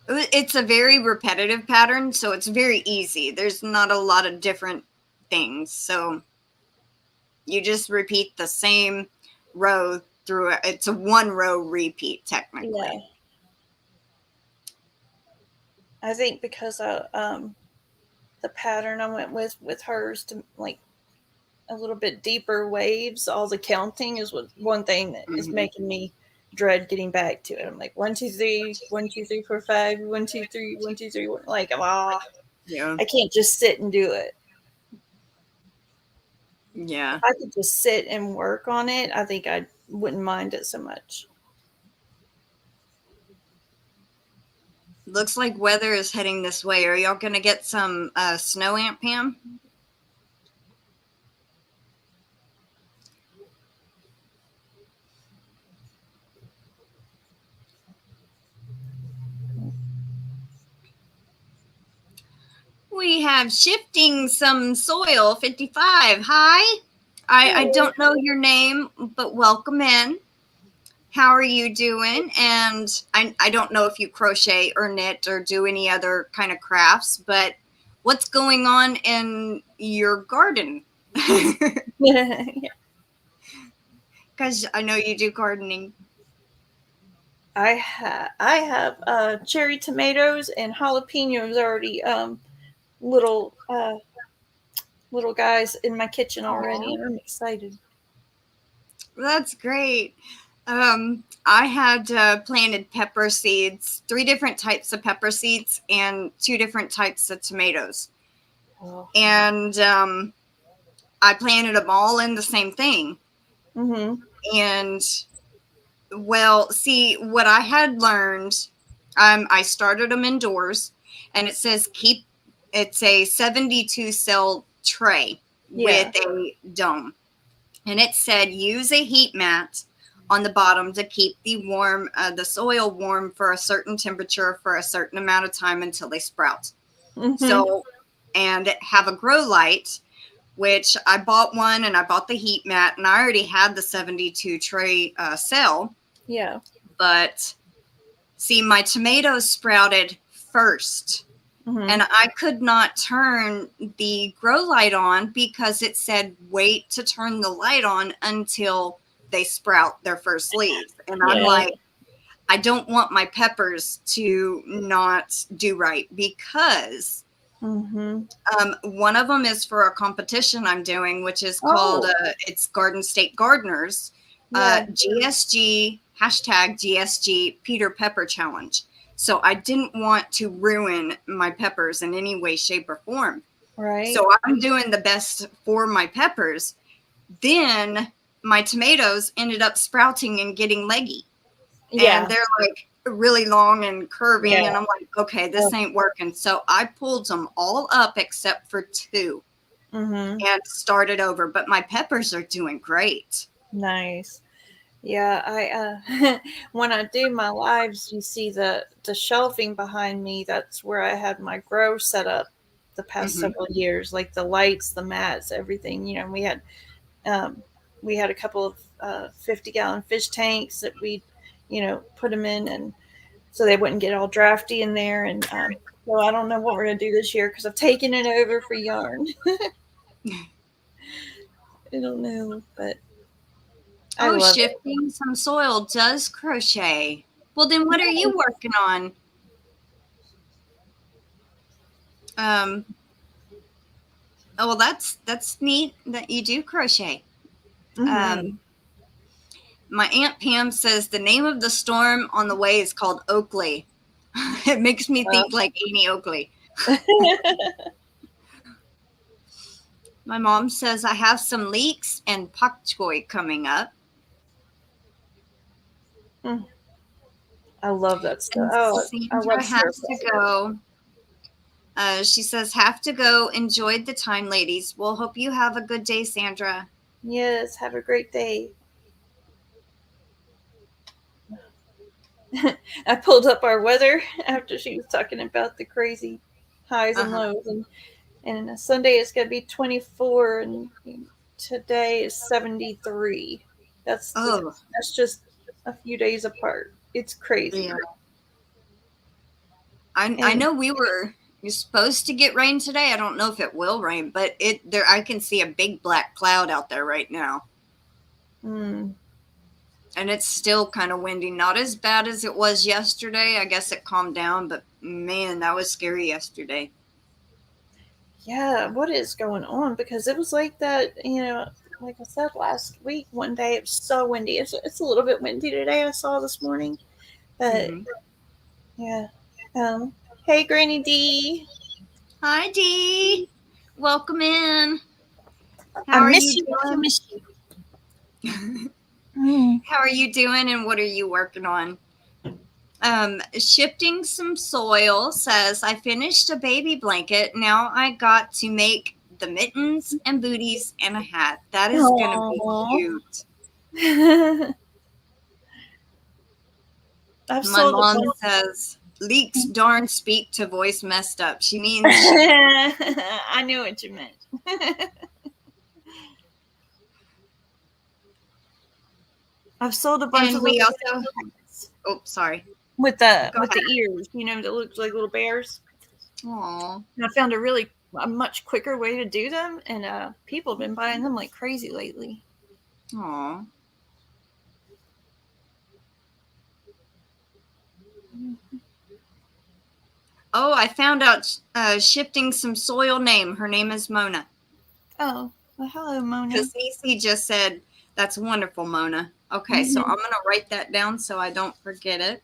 It's a very repetitive pattern, so it's very easy. There's not a lot of different things. So you just repeat the same row through it. It's a 1-row repeat, technically. Yeah. I think because the pattern I went with hers to like a little bit deeper waves, all the counting is one thing that is making me dread getting back to it. I'm like 1, 2, 3, 1, 2, 3, 4, 5, 1, 2, 3, 1, 2, 3. Like, Yeah. I can't just sit and do it. Yeah. If I could just sit and work on it, I think I wouldn't mind it so much. Looks like weather is heading this way. Are y'all going to get some snow, Aunt Pam? We have shifting some soil 55. Hi. I don't know your name, but welcome in. How are you doing? And I don't know if you crochet or knit or do any other kind of crafts, but what's going on in your garden? Because I know you do gardening. I have cherry tomatoes and jalapenos already little guys in my kitchen already, and I'm excited. That's great. I had planted pepper seeds, 3 different types of pepper seeds and 2 different types of tomatoes. Oh. And I planted them all in the same thing. Mm-hmm. And well, see, what I had learned, I started them indoors, and it says it's a 72 cell tray with a dome. And it said use a heat mat on the bottom to keep the soil warm for a certain temperature for a certain amount of time until they sprout. Mm-hmm. So, and have a grow light, which I bought one, and I bought the heat mat, and I already had the 72 tray cell. Yeah. But see, my tomatoes sprouted first. Mm-hmm. And I could not turn the grow light on because it said wait to turn the light on until they sprout their first leaves. And I'm like, I don't want my peppers to not do right because one of them is for a competition I'm doing, which is called it's Garden State Gardeners, GSG, #GSG Peter Pepper Challenge. So I didn't want to ruin my peppers in any way, shape, or form. Right. So I'm doing the best for my peppers. Then my tomatoes ended up sprouting and getting leggy. Yeah. And they're like really long and curvy. Yeah. And I'm like, okay, this ain't working. So I pulled them all up except for 2 and started over. But my peppers are doing great. Nice. Yeah, I when I do my lives, you see the shelving behind me. That's where I had my grow set up the past several years, like the lights, the mats, everything. You know, we had a couple of 50-gallon fish tanks that we, put them in, and so they wouldn't get all drafty in there. And so I don't know what we're gonna do this year because I've taken it over for yarn. I don't know, but. Shifting some soil does crochet. Well, then what are you working on? Well, that's neat that you do crochet. My Aunt Pam says the name of the storm on the way is called Oakley. It makes me think like Annie Oakley. My mom says I have some leeks and pak choy coming up. I love that stuff. And I Sandra love stir has to fry. go. She says, have to go. Enjoyed the time, ladies. Well, hope you have a good day, Sandra. Yes, have a great day. I pulled up our weather after she was talking about the crazy highs and lows, and Sunday is going to be 24, and today is 73. Oh, That's just a few days apart. It's crazy. yeah. I And know you're supposed to get rain today. I don't know if it will rain, but I can see a big black cloud out there right now. mm, And it's still kind of windy. Not as bad as it was yesterday. I guess it calmed down, but man, that was scary yesterday. yeah, what is going on? Because it was like that, like I said last week, one day it was so windy. It's a little bit windy today. I saw this morning, but Mm-hmm. yeah. Um, hey, Granny D. Hi, Dee. Welcome in. I How are miss you you. I doing? miss you. Mm. How are you doing and what are you working on? Shifting some soil says, I finished a baby blanket. Now I got to make the mittens and booties and a hat. That is going to be Aww. cute. I've My sold a mom bunch. says, leaks darn speak to voice messed up. She means she. I knew what you meant. I've sold a bunch And of we little also, oh, sorry. with the Go ahead. ears, that looks like little bears. Aw. And I found a much quicker way to do them, and people have been buying them like crazy lately. Aw. Oh, I found out shifting some soil name. Her name is Mona. Oh, well, hello, Mona. Because Nisi just said, that's wonderful, Mona. Okay, so I'm going to write that down so I don't forget it.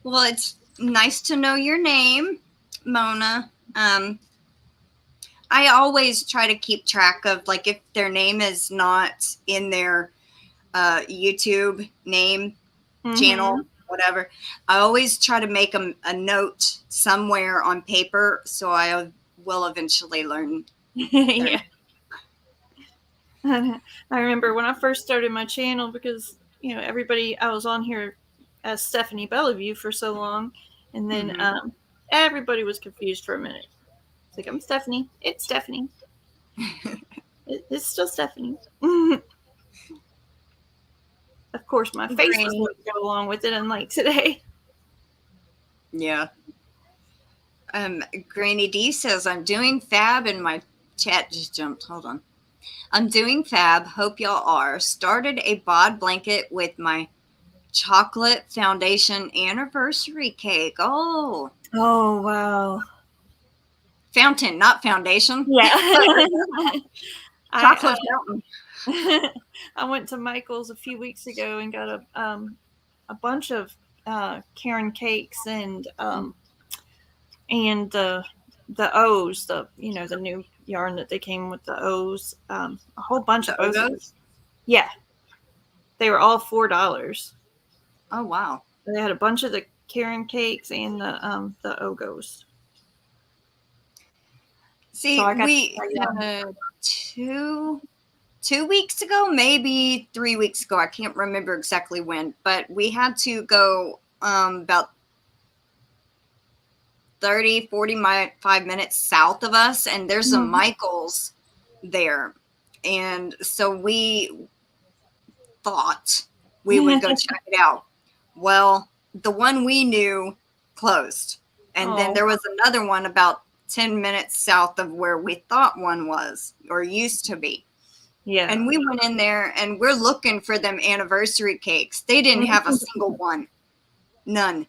Well, it's nice to know your name, Mona. I always try to keep track of, like, if their name is not in their YouTube name, channel, whatever. I always try to make a note somewhere on paper so I will eventually learn. Yeah. I remember when I first started my channel, because everybody, I was on here as Stephanie Bellevue for so long, and then everybody was confused for a minute. It's like, I'm Stephanie. It's Stephanie. It's still Stephanie. Of course, my face was going to go along with it, unlike today. Yeah. Granny D says, I'm doing fab, and my chat just jumped. Hold on. I'm doing fab. Hope y'all are. Started a bod blanket with my chocolate foundation anniversary cake. Oh. Oh, wow. Fountain, not foundation. Yeah. Chocolate fountain. I went to Michael's a few weeks ago and got a bunch of Karen cakes and the O's, the new yarn that they came with, the O's, a whole bunch of O's. Yeah, they were all $4. Oh wow! They had a bunch of the Karen cakes and the Ogos. See, so we 2 weeks ago, maybe 3 weeks ago, I can't remember exactly when, but we had to go about 45 minutes south of us, and there's a Michael's there. And so we thought we would go check it out. Well, the one we knew closed. And then there was another one about 10 minutes south of where we thought one was, or used to be. Yeah. And we went in there and we're looking for them anniversary cakes. They didn't have a single one. None.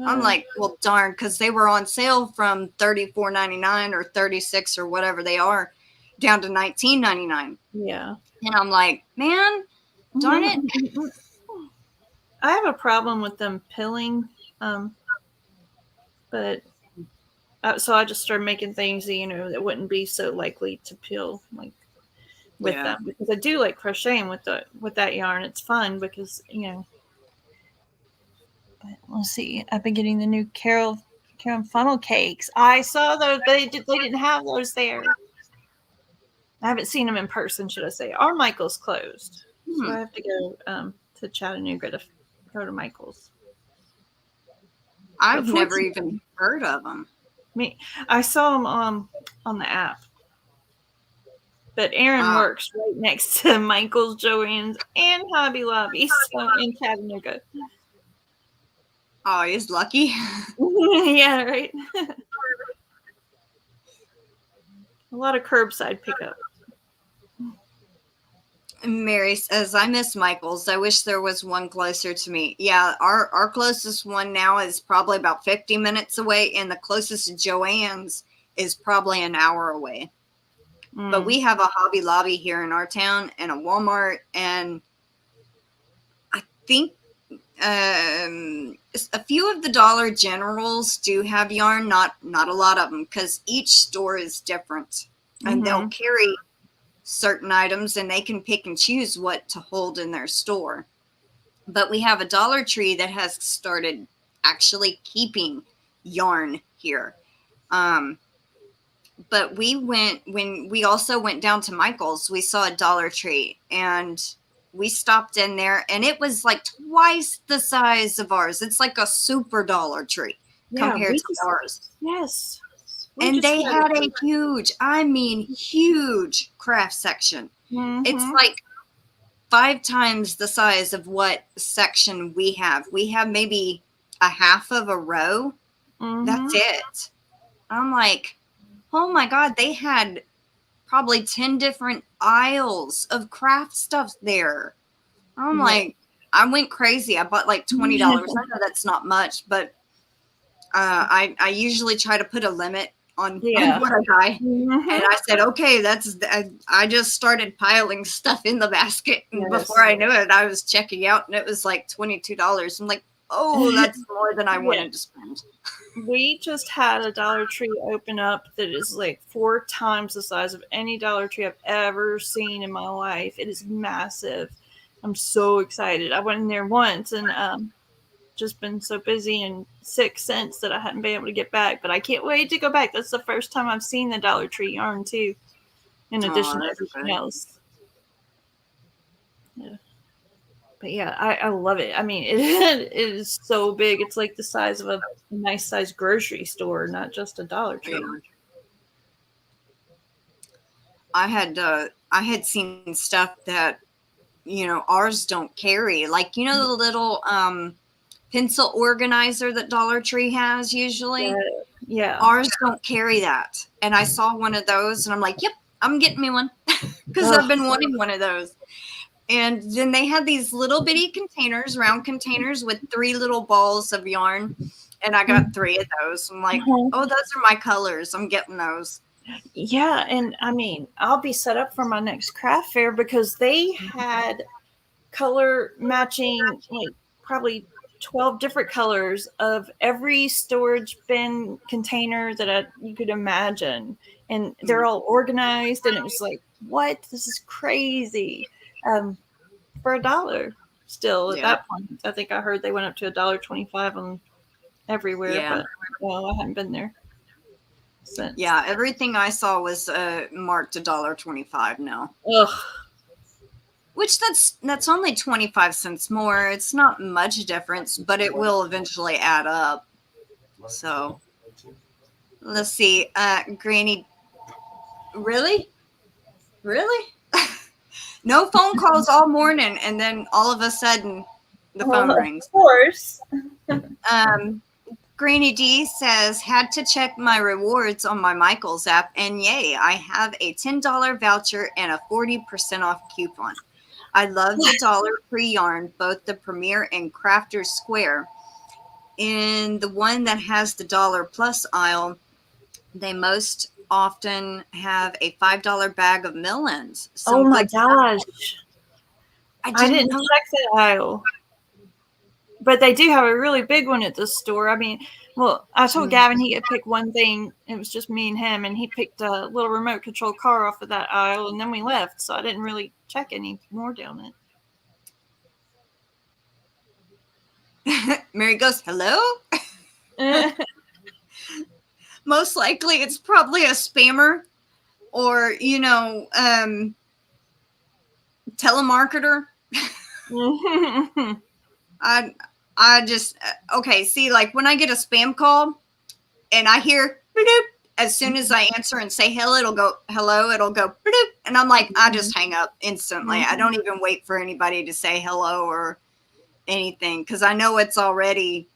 I'm like, well, darn, because they were on sale from $34.99 or 36 or whatever they are, down to $19.99. Yeah. And I'm like, man, darn it. I have a problem with them pilling, but so I just started making things that wouldn't be so likely to peel, like with them, because I do like crocheting with that yarn. It's fun because But let's see. I've been getting the new Carol funnel cakes. I saw those, but they didn't have those there. I haven't seen them in person, should I say? Our Michael's closed, so I have to go to Chattanooga to go to Michael's. I've never even heard of them. I saw them on the app. But Aaron works right next to Michael's, Joann's, and Hobby Lobby, so in Chattanooga. Oh, he's lucky. Yeah, right. A lot of curbside pickup. Mary says, I miss Michael's. I wish there was one closer to me. Yeah, our closest one now is probably about 50 minutes away, and the closest to Joann's is probably an hour away. But we have a Hobby Lobby here in our town and a Walmart, and I think a few of the Dollar Generals do have yarn, not a lot of them, because each store is different, and they'll carry certain items and they can pick and choose what to hold in their store. But we have a Dollar Tree that has started actually keeping yarn here. But when we also went down to Michael's, we saw a Dollar Tree and we stopped in there, and it was like twice the size of ours. It's like a super Dollar Tree compared to ours. Yes. And they had a huge craft section. It's like 5 times the size of what section we have. We have maybe a half of a row. That's it. I'm like, oh my God, they had probably 10 different aisles of craft stuff there. I'm like, I went crazy. I bought like $20. I know that's not much, but I usually try to put a limit on what I buy. And I said, okay, I just started piling stuff in the basket. And before I knew it, I was checking out and it was like $22. I'm like, oh, that's more than I wanted to spend. We just had a Dollar Tree open up that is like 4 times the size of any Dollar Tree I've ever seen in my life. It is massive. I'm so excited. I went in there once and just been so busy and sick since that I hadn't been able to get back. But I can't wait to go back. That's the first time I've seen the Dollar Tree yarn too, in addition to everything else. Yeah. But yeah, I love it. I mean, it is so big. It's like the size of a nice sized grocery store, not just a Dollar Tree. I had seen stuff that ours don't carry, like the little pencil organizer that Dollar Tree has usually. Yeah. Ours don't carry that. And I saw one of those and I'm like, yep, I'm getting me one because I've been wanting one of those. And then they had these little bitty containers, round containers with 3 little balls of yarn. And I got 3 of those. I'm like, oh, those are my colors. I'm getting those. Yeah. And I mean, I'll be set up for my next craft fair because they had color matching, like probably 12 different colors of every storage bin container that you could imagine. And they're all organized. And it was like, what? This is crazy. For $1 still at that point. I think I heard they went up to $1.25 on everywhere, but I haven't been there since. Yeah, everything I saw was marked $1.25 now. Ugh. Which that's only 25 cents more. It's not much difference, but it will eventually add up. So let's see. Granny, really? No phone calls all morning, and then all of a sudden the phone rings. Of course. Granny D says, had to check my rewards on my Michaels app, and yay, I have a $10 voucher and a 40% off coupon. I love the Dollar Tree yarn, both the Premier and Crafter's Square. in the one that has the dollar plus aisle, they most often have a $5 bag of Millens. Oh Some my good stuff. gosh. I I didn't didn't know. check that aisle. But they do have a really big one at the store. I mean, well, I told Gavin he could pick one thing. It was just me and him, and he picked a little remote control car off of that aisle, and then we left. So I didn't really check any more down Mm. Mary goes, hello? it. Most likely it's probably a spammer or, telemarketer. I I just okay, see, like when I get a spam call and I hear bloop, as soon as I answer and say hello, it'll go hello, it'll go bloop, and I'm like, I just hang up instantly. I don't even wait for anybody to say hello or anything because I know it's already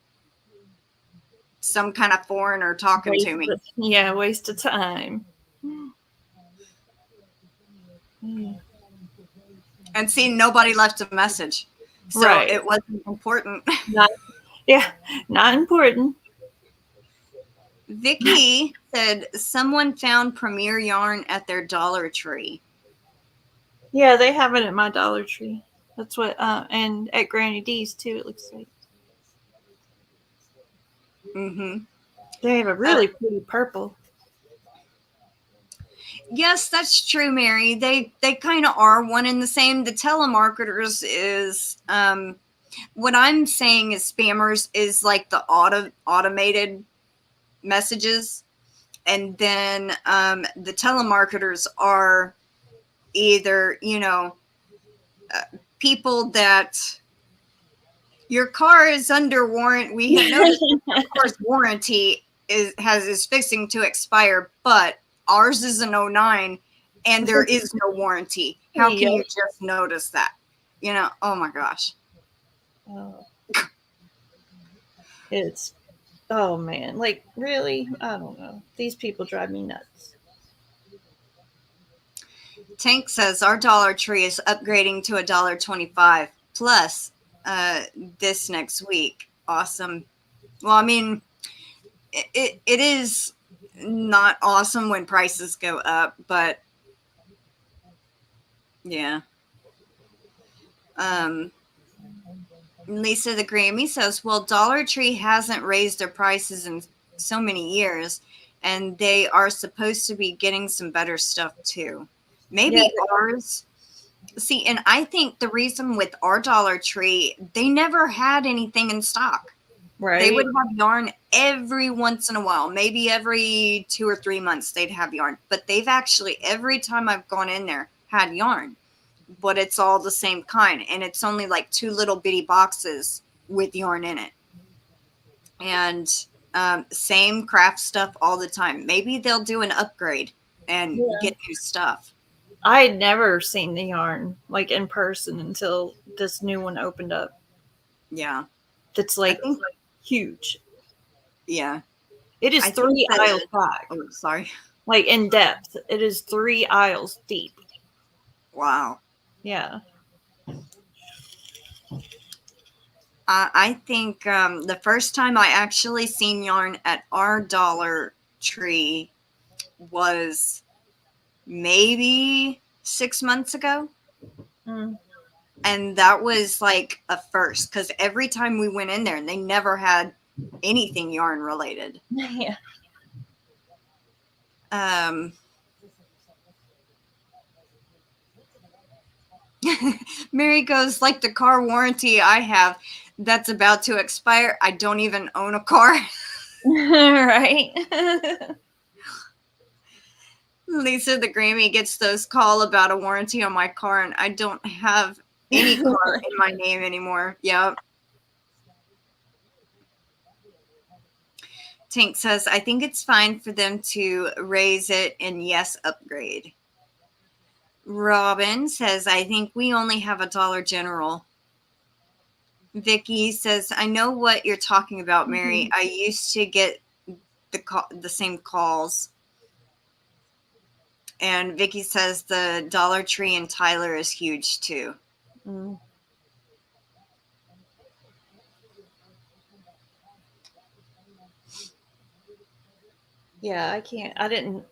some kind of foreigner talking to me. Waste of time. And see, nobody left a message, so Right. it wasn't important. Not, not important. Vicky said someone found Premier Yarn at their Dollar Tree. Yeah, they have it at my Dollar Tree. That's what, and at Granny D's too, it looks like. Mm-hmm. They have a really pretty purple. Yes, that's true, Mary. They kind of are one and the same. The telemarketers is what I'm saying is spammers is like the automated messages, and then the telemarketers are either people that your car is under warrant. We have noticed your car's warranty is fixing to expire, but ours is an 09 and there is no warranty. How can you just notice that? Oh my gosh. Oh. It's, oh man, like really? I don't know. These people drive me nuts. Tank says our Dollar Tree is upgrading to $1.25 plus this next week. Awesome. Well, I mean, it is not awesome when prices go up, but yeah. Lisa the Grammy says, well, Dollar Tree hasn't raised their prices in so many years, and they are supposed to be getting some better stuff too. Maybe ours. See, and I think the reason with our Dollar Tree, they never had anything in stock. Right. They would have yarn every once in a while, maybe every 2 or 3 months they'd have yarn. But they've actually, every time I've gone in there, had yarn. But it's all the same kind. And it's only like 2 little bitty boxes with yarn in it. And same craft stuff all the time. Maybe they'll do an upgrade and get new stuff. I had never seen the yarn like in person until this new one opened up. Yeah. That's like huge. Yeah. It is 3 aisles back. Oh, sorry. Like in depth. It is 3 aisles deep. Wow. Yeah. I think the first time I actually seen yarn at our Dollar Tree was maybe 6 months ago. And that was like a first because every time we went in there, they never had anything yarn related. Yeah. Mary goes, like the car warranty I have that's about to expire. I don't even own a car. Right. Lisa the Grammy gets those call about a warranty on my car, and I don't have any car in my name anymore. Yep. Tank says, I think it's fine for them to raise it and yes, upgrade. Robin says, I think we only have a Dollar General. Vicky says, I know what you're talking about, Mary. I used to get the same calls. And Vicky says the Dollar Tree in Tyler is huge too. Yeah, I can't. I didn't.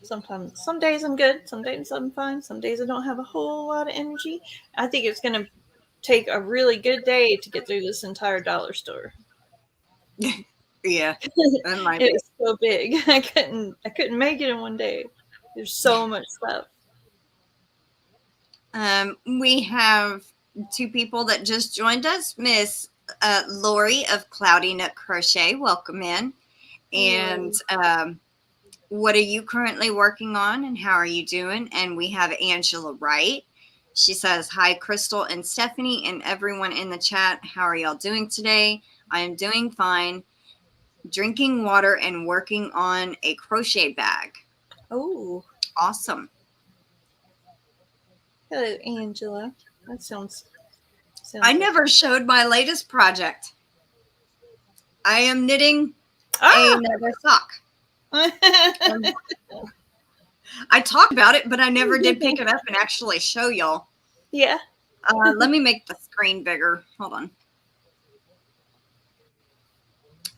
Sometimes, some days I'm good, some days I'm fine, some days I don't have a whole lot of energy. I think it's going to take a really good day to get through this entire dollar store. Yeah, that might It be. was so big. I couldn't make it in one day. There's so much stuff. We have two people that just joined us. Miss Lori of Cloudy Nut Crochet, welcome in. And what are you currently working on, and how are you doing? And we have Angela Wright. She says, hi, Crystal and Stephanie and everyone in the chat. How are y'all doing today? I am doing fine. Drinking water and working on a crochet bag. Oh, Awesome. hello, Angela. That sounds I like never showed my latest project. I am knitting ah. another sock. I talked about it, but I never did pick it up and actually show y'all. Yeah. Let me make the screen bigger. Hold on.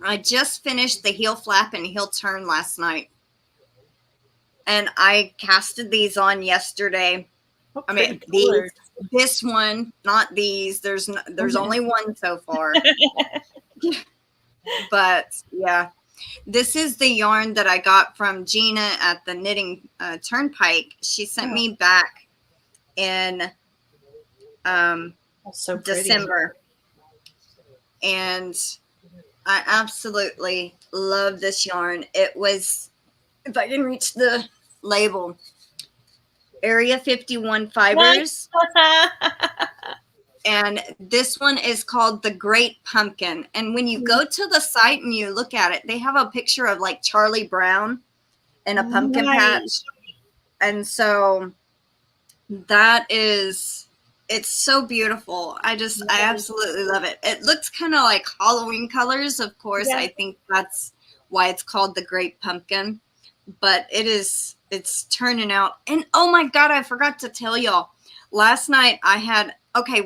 I just finished the heel flap and heel turn last night. And I casted these on yesterday. What I mean, this one, not these. There's only one so far. But yeah, this is the yarn that I got from Gina at the Knitting Turnpike. She sent me back in so December. And I absolutely love this yarn. It was, if I can reach the label, Area 51 fibers. And this one is called the Great Pumpkin. And when you go to the site and you look at it, they have a picture of like Charlie Brown and a pumpkin patch. And so that is, it's so beautiful. I absolutely love it. It looks kind of like Halloween colors, of course. Yeah. I think that's why it's called the Great Pumpkin. But it's turning out. And oh my God, I forgot to tell y'all. Last night I had,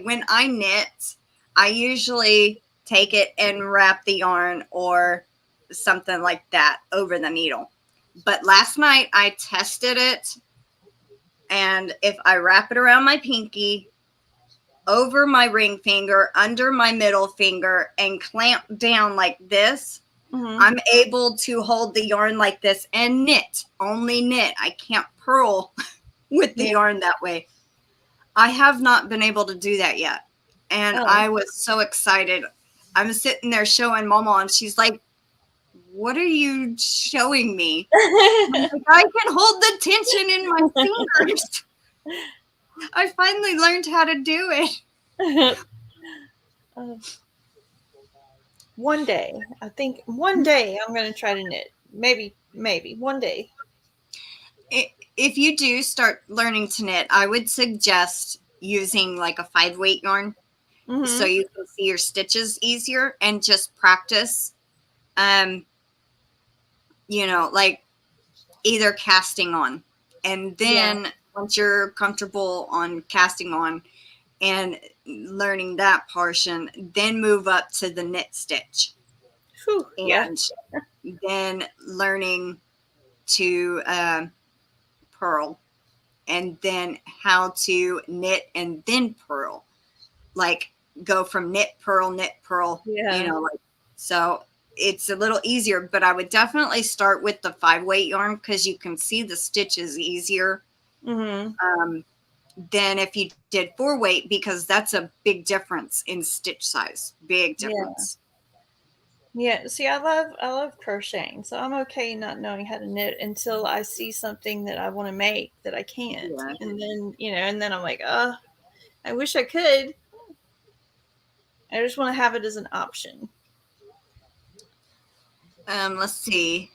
when I knit, I usually take it and wrap the yarn or something like that over the needle. But last night I tested it. And if I wrap it around my pinky, over my ring finger, under my middle finger, and clamp down like this, I'm able to hold the yarn like this and knit, only knit. I can't purl with the yarn that way. I have not been able to do that yet. And I was so excited. I'm sitting there showing Mama, and she's like, what are you showing me? Like, I can hold the tension in my fingers. I finally learned how to do it. One day, I think one day I'm going to try to knit. Maybe one day. If you do start learning to knit, I would suggest using like a 5-weight yarn so you can see your stitches easier and just practice. Like either casting on, and then once you're comfortable on casting on and learning that portion, then move up to the knit stitch. Whew, and then learning to purl, and then how to knit and then purl, like go from knit purl, so it's a little easier. But I would definitely start with the 5-weight yarn because you can see the stitches easier than if you did 4-weight, because that's a big difference in stitch size. Big difference. Yeah, see, I love crocheting, so I'm okay not knowing how to knit until I see something that I want to make that I can't, and then I'm like, I wish I could. I just want to have it as an option. Let's see.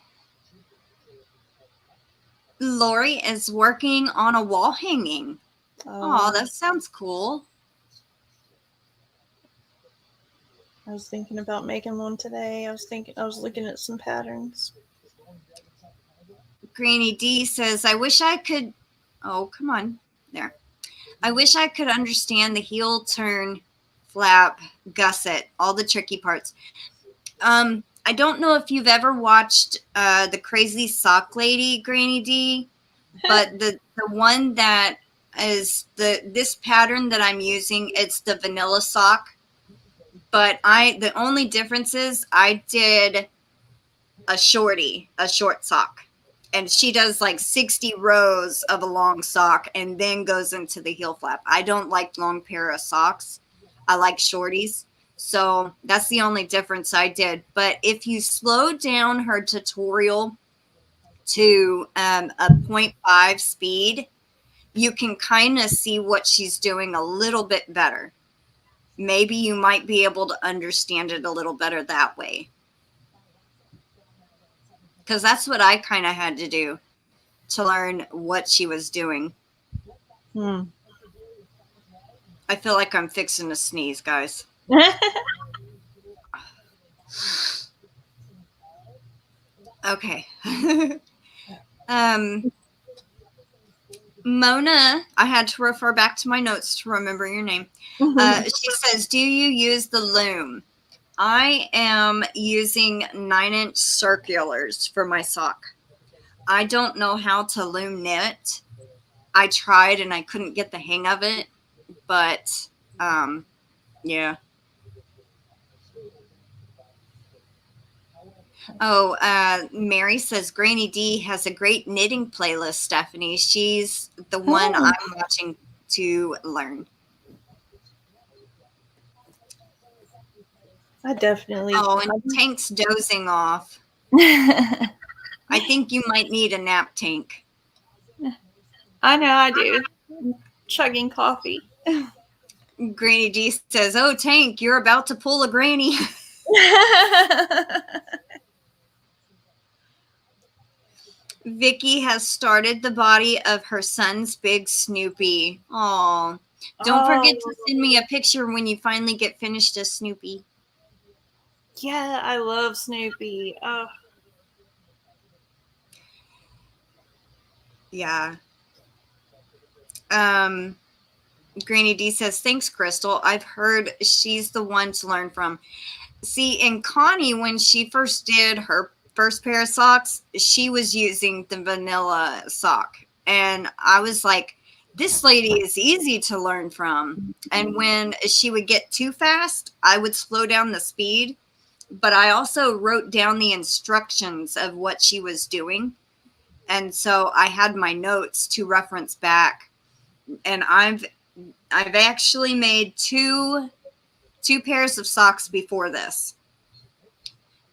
Lori is working on a wall hanging. Oh, that sounds cool. I was thinking about making one today. I was looking at some patterns. Granny D says, I wish I could. Oh, come on. There. I wish I could understand the heel turn, flap, gusset, all the tricky parts. I don't know if you've ever watched the Crazy Sock Lady, Granny D, but the one that is this pattern that I'm using, it's the vanilla sock. But the only difference is I did a short sock. And she does like 60 rows of a long sock and then goes into the heel flap. I don't like long pair of socks. I like shorties. So that's the only difference I did. But if you slow down her tutorial to a 0.5 speed, you can kind of see what she's doing a little bit better. Maybe you might be able to understand it a little better that way. Because that's what I kind of had to do to learn what she was doing. I feel like I'm fixing to sneeze, guys. Okay. Mona, I had to refer back to my notes to remember your name. She says, do you use the loom? I am using 9-inch circulars for my sock. I don't know how to loom knit. I tried and I couldn't get the hang of it, but yeah. Oh, Mary says Granny D has a great knitting playlist, Stephanie. She's the one I'm watching to learn. I definitely. Oh, and Tank's dozing off. I think you might need a nap, Tank. I know I do. I'm chugging coffee. Granny D says, oh, Tank, you're about to pull a granny. Vicky has started the body of her son's big Snoopy. Oh, don't forget to send me a picture when you finally get finished as Snoopy. Yeah, I love Snoopy. Oh. Yeah. Granny D says, thanks, Crystal. I've heard she's the one to learn from. See, and Connie, when she first did her first pair of socks, she was using the vanilla sock. And I was like, this lady is easy to learn from. And when she would get too fast, I would slow down the speed. But I also wrote down the instructions of what she was doing. And so I had my notes to reference back. And I've actually made two pairs of socks before this.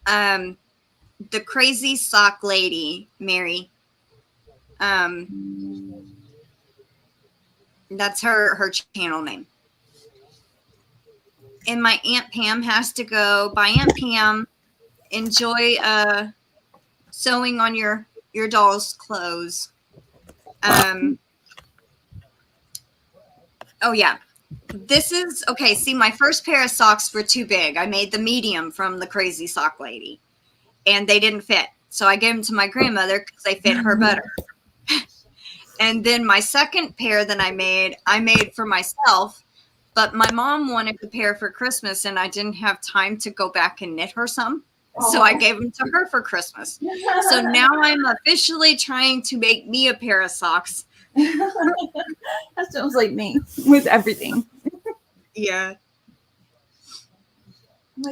The Crazy Sock Lady, Mary. That's her channel name. And my Aunt Pam has to go. Bye, Aunt Pam. Enjoy sewing on your doll's clothes. Oh yeah. This is okay. See, my first pair of socks were too big. I made the medium from the Crazy Sock Lady, and they didn't fit. So I gave them to my grandmother because they fit her better. And then my second pair that I made for myself, but my mom wanted the pair for Christmas, and I didn't have time to go back and knit her some. So I gave them to her for Christmas. So now I'm officially trying to make me a pair of socks. That sounds like me with everything. Yeah.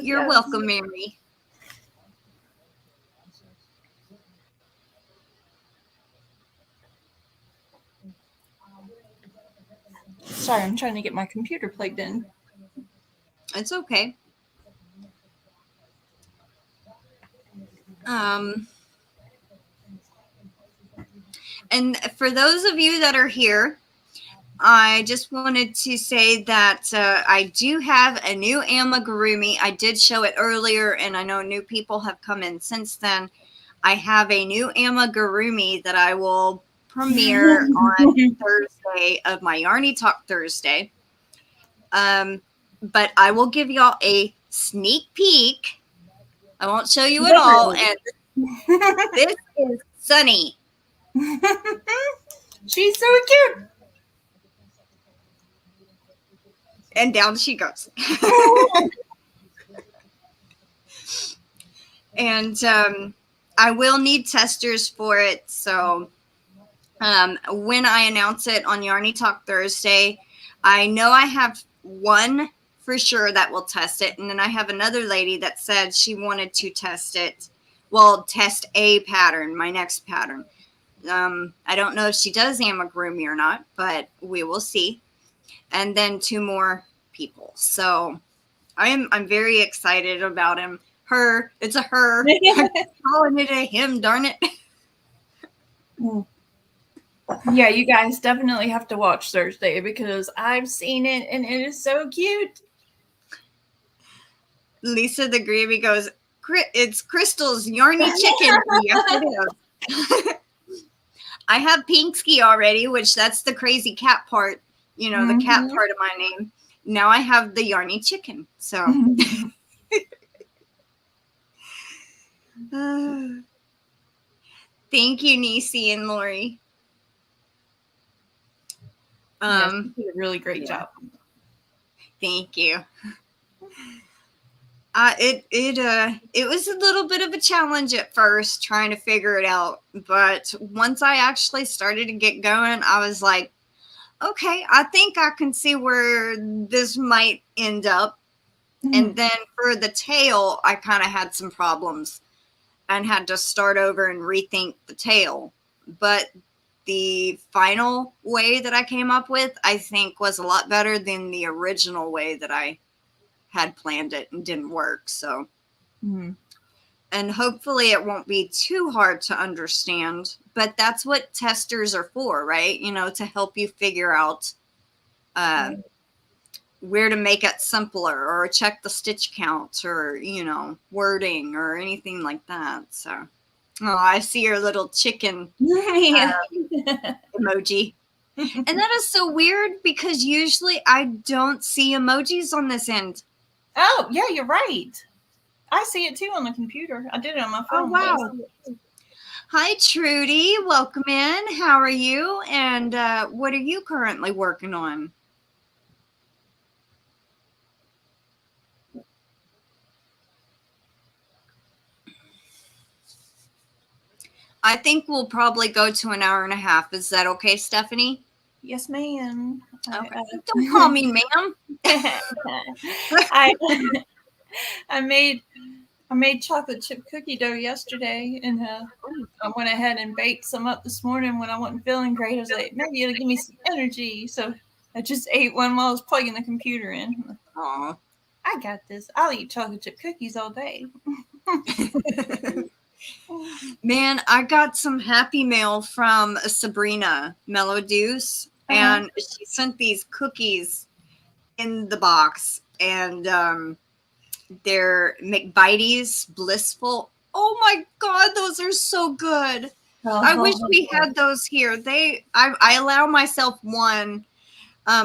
You're welcome, Mary. Sorry, I'm trying to get my computer plugged in. It's okay. And for those of you that are here, I just wanted to say that I do have a new amigurumi. I did show it earlier, and I know new people have come in since then. I have a new amigurumi that I will premiere on Thursday of my Yarny Talk Thursday. But I will give y'all a sneak peek. I won't show you it all. And this is Sunny. She's so cute. And down she goes. And I will need testers for it. So when I announce it on Yarny Talk Thursday, I know I have one for sure that will test it. And then I have another lady that said she wanted to test it. Well, test a pattern, my next pattern. I don't know if she does amigurumi or not, but we will see. And then two more people. So I'm very excited about him. Her, it's a her. I'm calling it a him, darn it. Yeah, you guys definitely have to watch Thursday because I've seen it and it is so cute. Lisa the Gravy goes, it's Crystal's Yarny Chicken. Yes, it is. I have Pinksky already, which that's the crazy cat part, you know, the cat part of my name. Now I have the Yarny Chicken. So thank you, Nisi and Lori. Yes, you did a really great job. Thank you. It was a little bit of a challenge at first trying to figure it out, but once I actually started to get going, I was like, okay, I think I can see where this might end up. And then for the tail, I kind of had some problems and had to start over and rethink the tail. But the final way that I came up with, I think, was a lot better than the original way that I had planned it and didn't work. So, and hopefully it won't be too hard to understand, but that's what testers are for, right? You know, to help you figure out where to make it simpler or check the stitch count or, you know, wording or anything like that. So, oh, I see your little chicken emoji. And that is so weird because usually I don't see emojis on this end. Oh, yeah, you're right. I see it too on the computer. I did it on my phone. Oh, wow. Hi, Trudy. Welcome in. How are you? And what are you currently working on? I think we'll probably go to an hour and a half. Is that okay, Stephanie? Yes, ma'am. Okay. Don't call me ma'am. I made chocolate chip cookie dough yesterday, and I went ahead and baked some up this morning when I wasn't feeling great. I was like, maybe it'll give me some energy. So I just ate one while I was plugging the computer in. Aw. I got this. I'll eat chocolate chip cookies all day. Man, I got some happy mail from Sabrina Mellodews, and she sent these cookies in the box, and they're McBitey's Blissful. Oh my God, those are so good. I wish we had those here. I allow myself one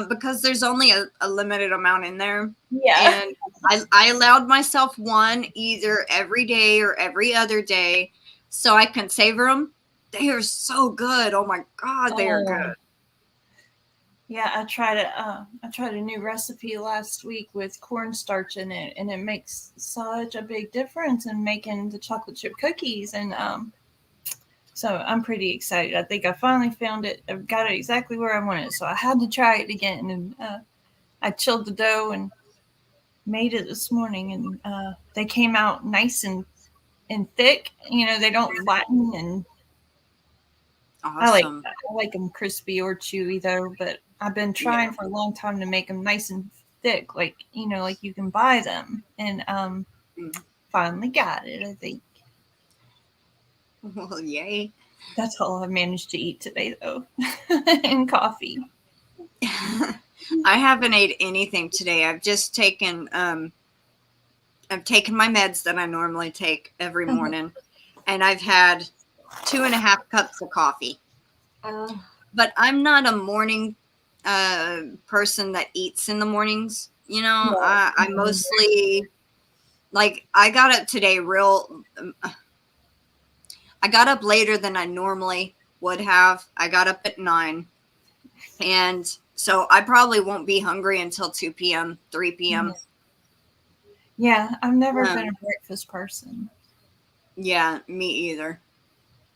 because there's only a limited amount in there. Yeah. And I allowed myself one either every day or every other day so I can savor them. They are so good. Oh my God, they are good. Yeah, I tried a new recipe last week with cornstarch in it, and it makes such a big difference in making the chocolate chip cookies. And so I'm pretty excited. I think I finally found it. I've got it exactly where I want it. So I had to try it again, and I chilled the dough and made it this morning, and they came out nice and thick. You know, they don't flatten, and awesome. I like them crispy or chewy though. But I've been trying for a long time to make them nice and thick, like you can buy them, and finally got it. I think. Well, yay! That's all I've managed to eat today, though, and coffee. I haven't ate anything today. I've just taken I've taken my meds that I normally take every morning, and I've had 2.5 cups of coffee. But I'm not a morning person that eats in the mornings. You know, no. I mostly like I got up today I got up later than I normally would have. I got up at 9, and so I probably won't be hungry until 2 p.m., 3 p.m. Yeah, I've never been a breakfast person. Yeah, me either.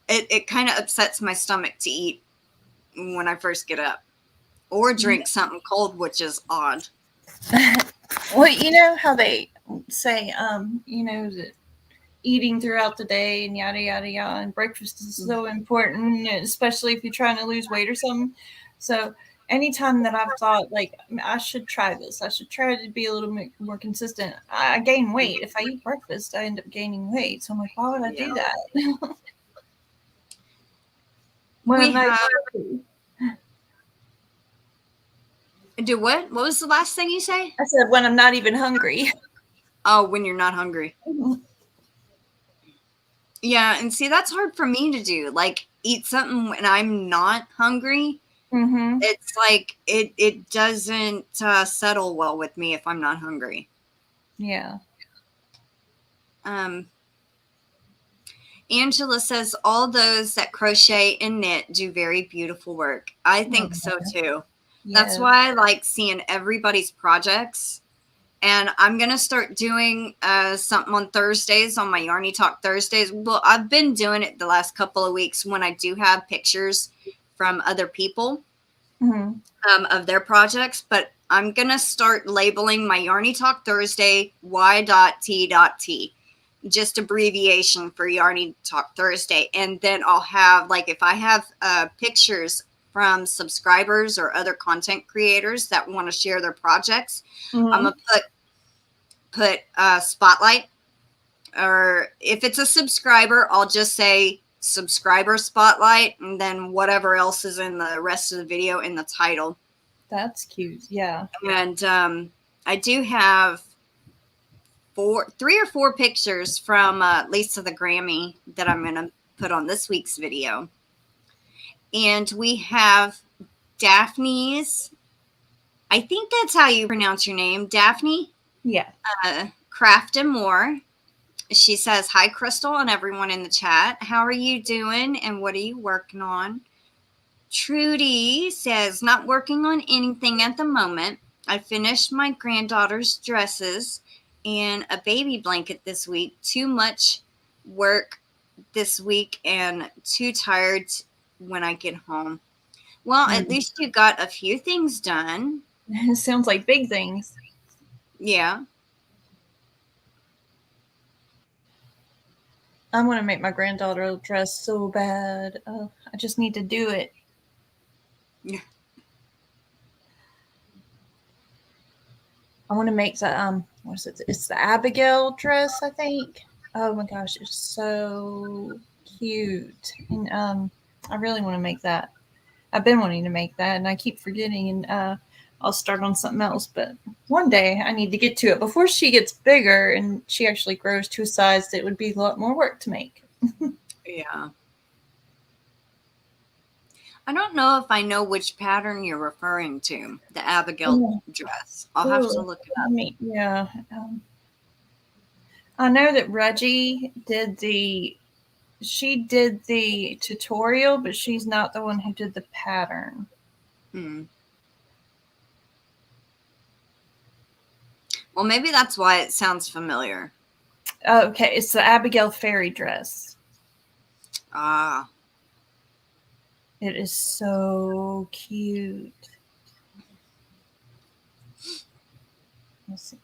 It kind of upsets my stomach to eat when I first get up or drink something cold, which is odd. Well, you know how they say, that eating throughout the day and yada yada yada, and breakfast is so important, especially if you're trying to lose weight or something. So anytime that I've thought like I should try this, I should try to be a little bit more consistent, I gain weight. If I eat breakfast, I end up gaining weight. So I'm like, why would I do Yeah. that? When We I'm not have do what? What was the last thing you say? I said when I'm not even hungry. Oh, when you're not hungry. Yeah, and see that's hard for me to do. Like eat something when I'm not hungry. Mm-hmm. It's like it doesn't settle well with me if I'm not hungry. Yeah. Um, Angela says all those that crochet and knit do very beautiful work. I think so too. That's Yeah. why I like seeing everybody's projects. And I'm going to start doing something on Thursdays on my Yarny Talk Thursdays. Well, I've been doing it the last couple of weeks when I do have pictures from other people Mm-hmm. of their projects. But I'm going to start labeling my Yarny Talk Thursday Y.T.T. Just abbreviation for Yarny Talk Thursday. And then I'll have, like, if I have pictures from subscribers or other content creators that want to share their projects, I'm Mm-hmm. gonna put spotlight, or if it's a subscriber, I'll just say subscriber spotlight, and then whatever else is in the rest of the video in the title. That's cute. Yeah. And I do have three or four pictures from Lisa the Grammy that I'm gonna put on this week's video. And we have Daphne's, I think that's how you pronounce your name, Daphne Yeah. Craft and More. She says, "Hi, Crystal, and everyone in the chat. How are you doing, and what are you working on?" Trudy says, "Not working on anything at the moment. I finished my granddaughter's dresses and a baby blanket this week. Too much work this week and too tired when I get home." Well, at least you got a few things done. It sounds like big things. Yeah. I want to make my granddaughter a dress so bad. Oh, I just need to do it. Yeah. I want to make the what is it? It's the Abigail dress, I think. Oh my gosh, it's so cute. And I really want to make that. I've been wanting to make that and I keep forgetting, and I'll start on something else, but one day I need to get to it before she gets bigger and she actually grows to a size that would be a lot more work to make. Yeah. I don't know if I know which pattern you're referring to, the Abigail dress. I'll have to look it up. Yeah. I know that Reggie she did the tutorial, but she's not the one who did the pattern. Well, maybe that's why it sounds familiar. Oh, okay, it's the Abigail fairy dress. Ah. It is so cute. Let's see.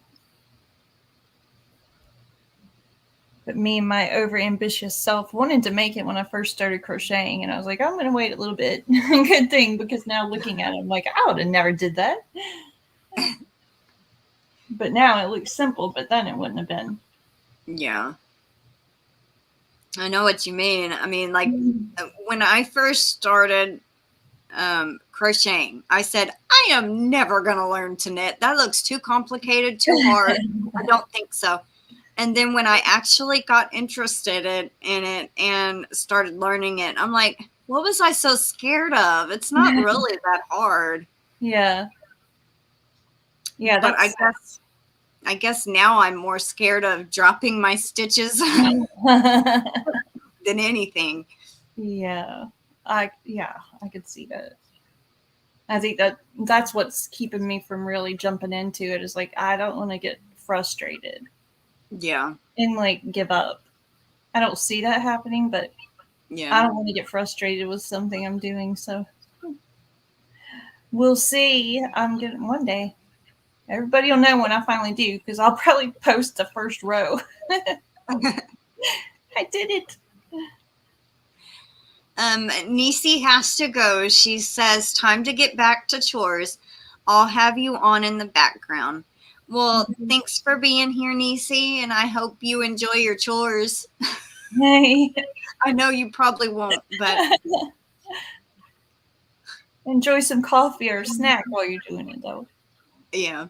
But me and my overambitious self wanted to make it when I first started crocheting, and I was like, I'm going to wait a little bit. Good thing, because now looking at it, I'm like, I would have never did that. But now it looks simple, but then it wouldn't have been. Yeah. I know what you mean. I mean, like, when I first started crocheting, I said, I am never going to learn to knit. That looks too complicated, too hard. I don't think so. And then when I actually got interested in it and started learning it, I'm like, what was I so scared of? It's not really that hard. Yeah. Yeah, but I guess now I'm more scared of dropping my stitches than anything. Yeah. I could see that. I think that's what's keeping me from really jumping into it, is like I don't want to get frustrated. Yeah. And like give up. I don't see that happening, but Yeah. I don't want to get frustrated with something I'm doing. So we'll see. I'm getting one day. Everybody will know when I finally do, because I'll probably post the first row. I did it. Nisi has to go. She says, time to get back to chores. I'll have you on in the background. Well, thanks for being here, Nisi, and I hope you enjoy your chores. Hey. I know you probably won't, but Enjoy some coffee or a snack while you're doing it, though. yeah.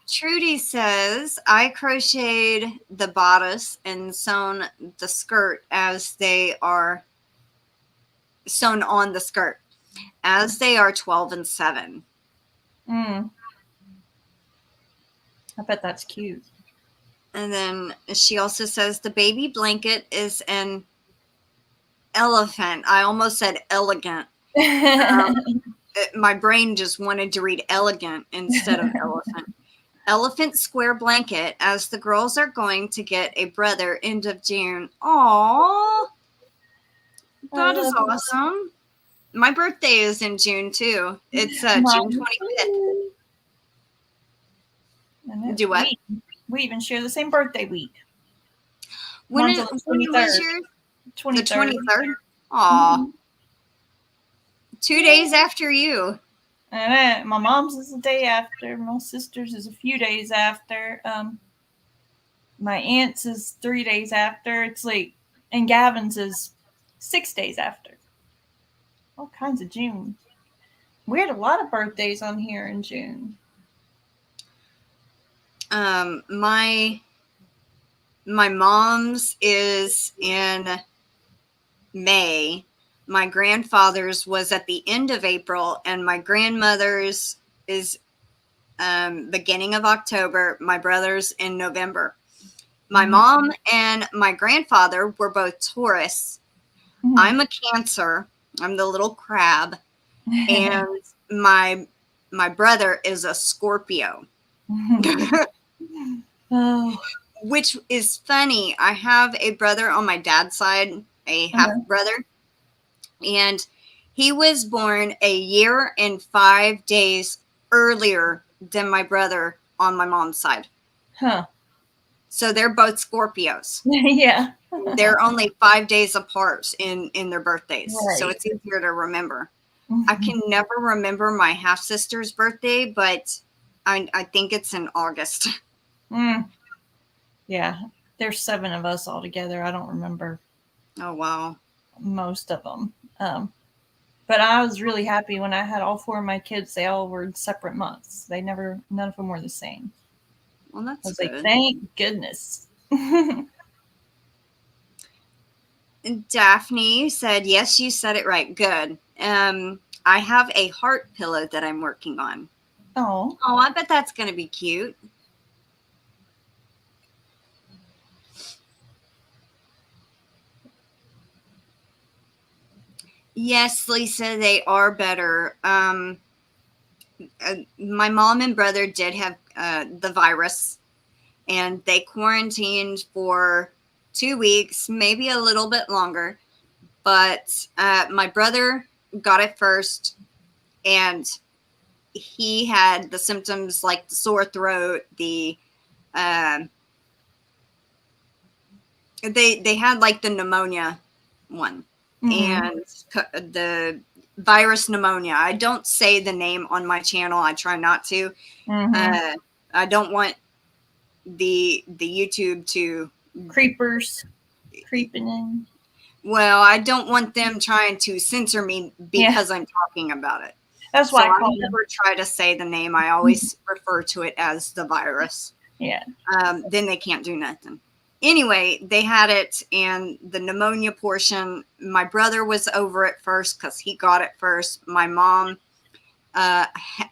Trudy says, I crocheted the bodice and sewn the skirt as they are sewn on the skirt as they are 12 and 7. I bet that's cute. And then she also says the baby blanket is an elephant. I almost said elegant. My brain just wanted to read elegant instead of elephant. Elephant square blanket, as the girls are going to get a brother end of June. Aww. That is awesome. My birthday is in June too. It's June 25th. Do what? We even share the same birthday week. When was yours? 23rd. The 23rd? Aw. 2 days after you. My mom's is the day after. My sister's is a few days after. My aunt's is 3 days after. It's like, and Gavin's is 6 days after. All kinds of June. We had a lot of birthdays on here in June. My mom's is in May. My grandfather's was at the end of April, and my grandmother's is beginning of October. My brother's in November. My mom and my grandfather were both Taurus. I'm a Cancer. I'm the little crab. And my brother is a Scorpio. Oh. Which is funny. I have a brother on my dad's side, a half brother, and he was born a year and 5 days earlier than my brother on my mom's side. Huh. So they're both Scorpios. Yeah. They're only 5 days apart in their birthdays. Right. So it's easier to remember. I can never remember my half sister's birthday, but I think it's in August. Yeah. There's 7 of us all together. I don't remember. Oh, wow. Most of them. But I was really happy when I had all 4 of my kids. They all were in separate months. None of them were the same. Well, that's I was good. like, thank goodness. Daphne said, yes, you said it right. Good. I have a heart pillow that I'm working on. Oh. Oh, I bet that's going to be cute. Yes, Lisa, they are better. My mom and brother did have the virus, and they quarantined for 2 weeks, maybe a little bit longer. But my brother got it first, and he had the symptoms like the sore throat, they had like the pneumonia one, and the virus pneumonia. I don't say the name on my channel. I try not to. I don't want the YouTube to creepers creeping in. Well, I don't want them trying to censor me because I'm talking about it. That's why I never try to say the name. I always refer to it as the virus. Yeah. Then they can't do nothing. Anyway, they had it, and the pneumonia portion, my brother was over it first because he got it first. My mom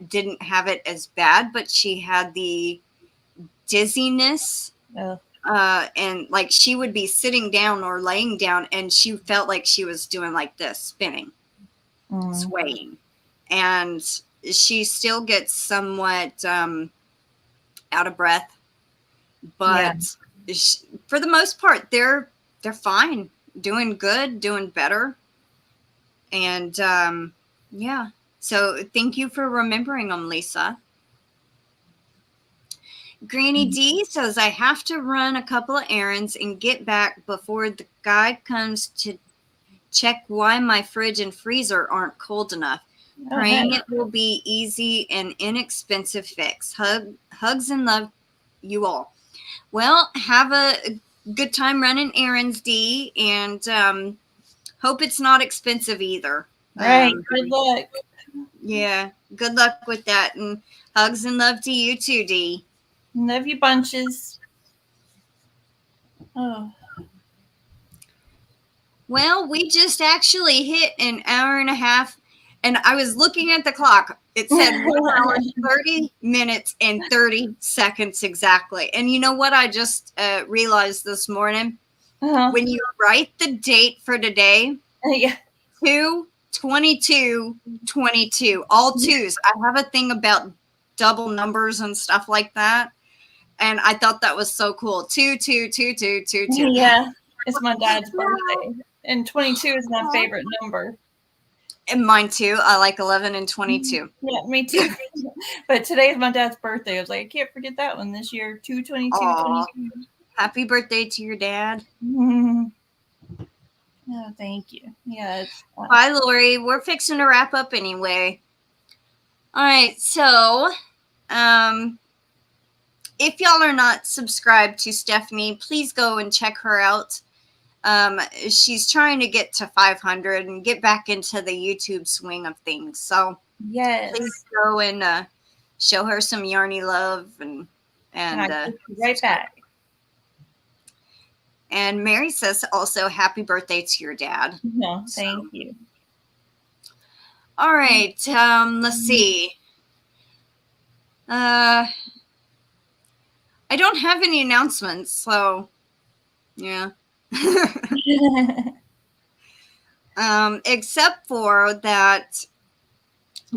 didn't have it as bad, but she had the dizziness. And like she would be sitting down or laying down, and she felt like she was doing like this, spinning, swaying. And she still gets somewhat out of breath, but for the most part, they're fine, doing good, doing better, and yeah. So thank you for remembering them, Lisa. Granny D says, I have to run a couple of errands and get back before the guy comes to check why my fridge and freezer aren't cold enough. Oh, Praying nice. it will be easy and inexpensive fix. Hugs and love, you all. Well, have a good time running errands, D, and hope it's not expensive either. Right. Good luck. Yeah, good luck with that, and hugs and love to you too, D. Love you bunches. Oh. Well, we just actually hit an hour and a half, and I was looking at the clock. It said 1 hour, 30 minutes, and 30 seconds exactly. And you know what I just realized this morning? Uh-huh. When you write the date for today, Yeah. 2/22/22, all twos. I have a thing about double numbers and stuff like that, and I thought that was so cool. 2/2/2/2/2/2. Yeah. It's my dad's birthday. And 22 is my favorite number. And mine too. I like 11 and 22. Yeah, me too. But today is my dad's birthday. I was like, I can't forget that one this year. 2/22/22. Happy birthday to your dad. Oh, thank you. Yeah. It's Bye, Lori. We're fixing to wrap up anyway. All right. So, if y'all are not subscribed to Stephanie, please go and check her out. She's trying to get to 500 and get back into the YouTube swing of things. So, yes. please go and show her some Yarny love and I'll get you right back. And Mary says also happy birthday to your dad. No, thank you. All right. Let's see. I don't have any announcements, so yeah. Except for that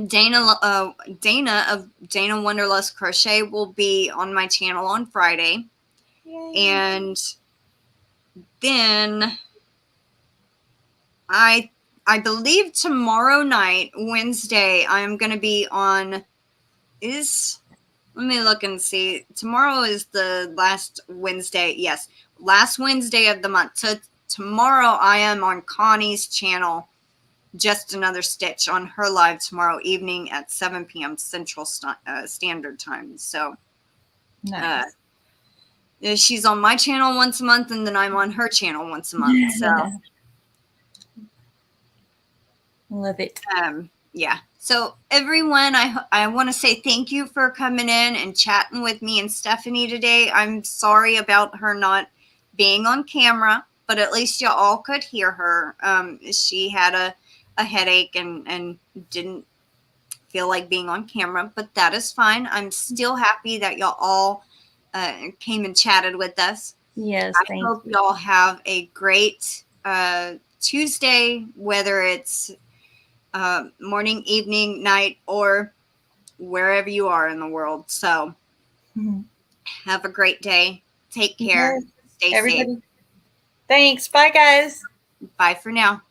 Dana of Dana Wonderlust Crochet will be on my channel on Friday. Yay. And then I believe tomorrow night, Wednesday, I am going to be on let me look and see. Tomorrow is the last Wednesday. Yes, last Wednesday of the month. So tomorrow I am on Connie's channel, Just Another Stitch, on her live tomorrow evening at 7 p.m. Central Standard Time. So nice. She's on my channel once a month, and then I'm on her channel once a month. So love it. Yeah. So everyone, I want to say thank you for coming in and chatting with me and Stephanie today. I'm sorry about her not being on camera, but at least you all could hear her. She had a headache and didn't feel like being on camera, but that is fine. I'm still happy that y'all all came and chatted with us. Yes, I hope y'all have a great Tuesday, whether it's morning, evening, night, or wherever you are in the world. So have a great day. Take care. Stay safe. Thanks. Bye, guys. Bye for now.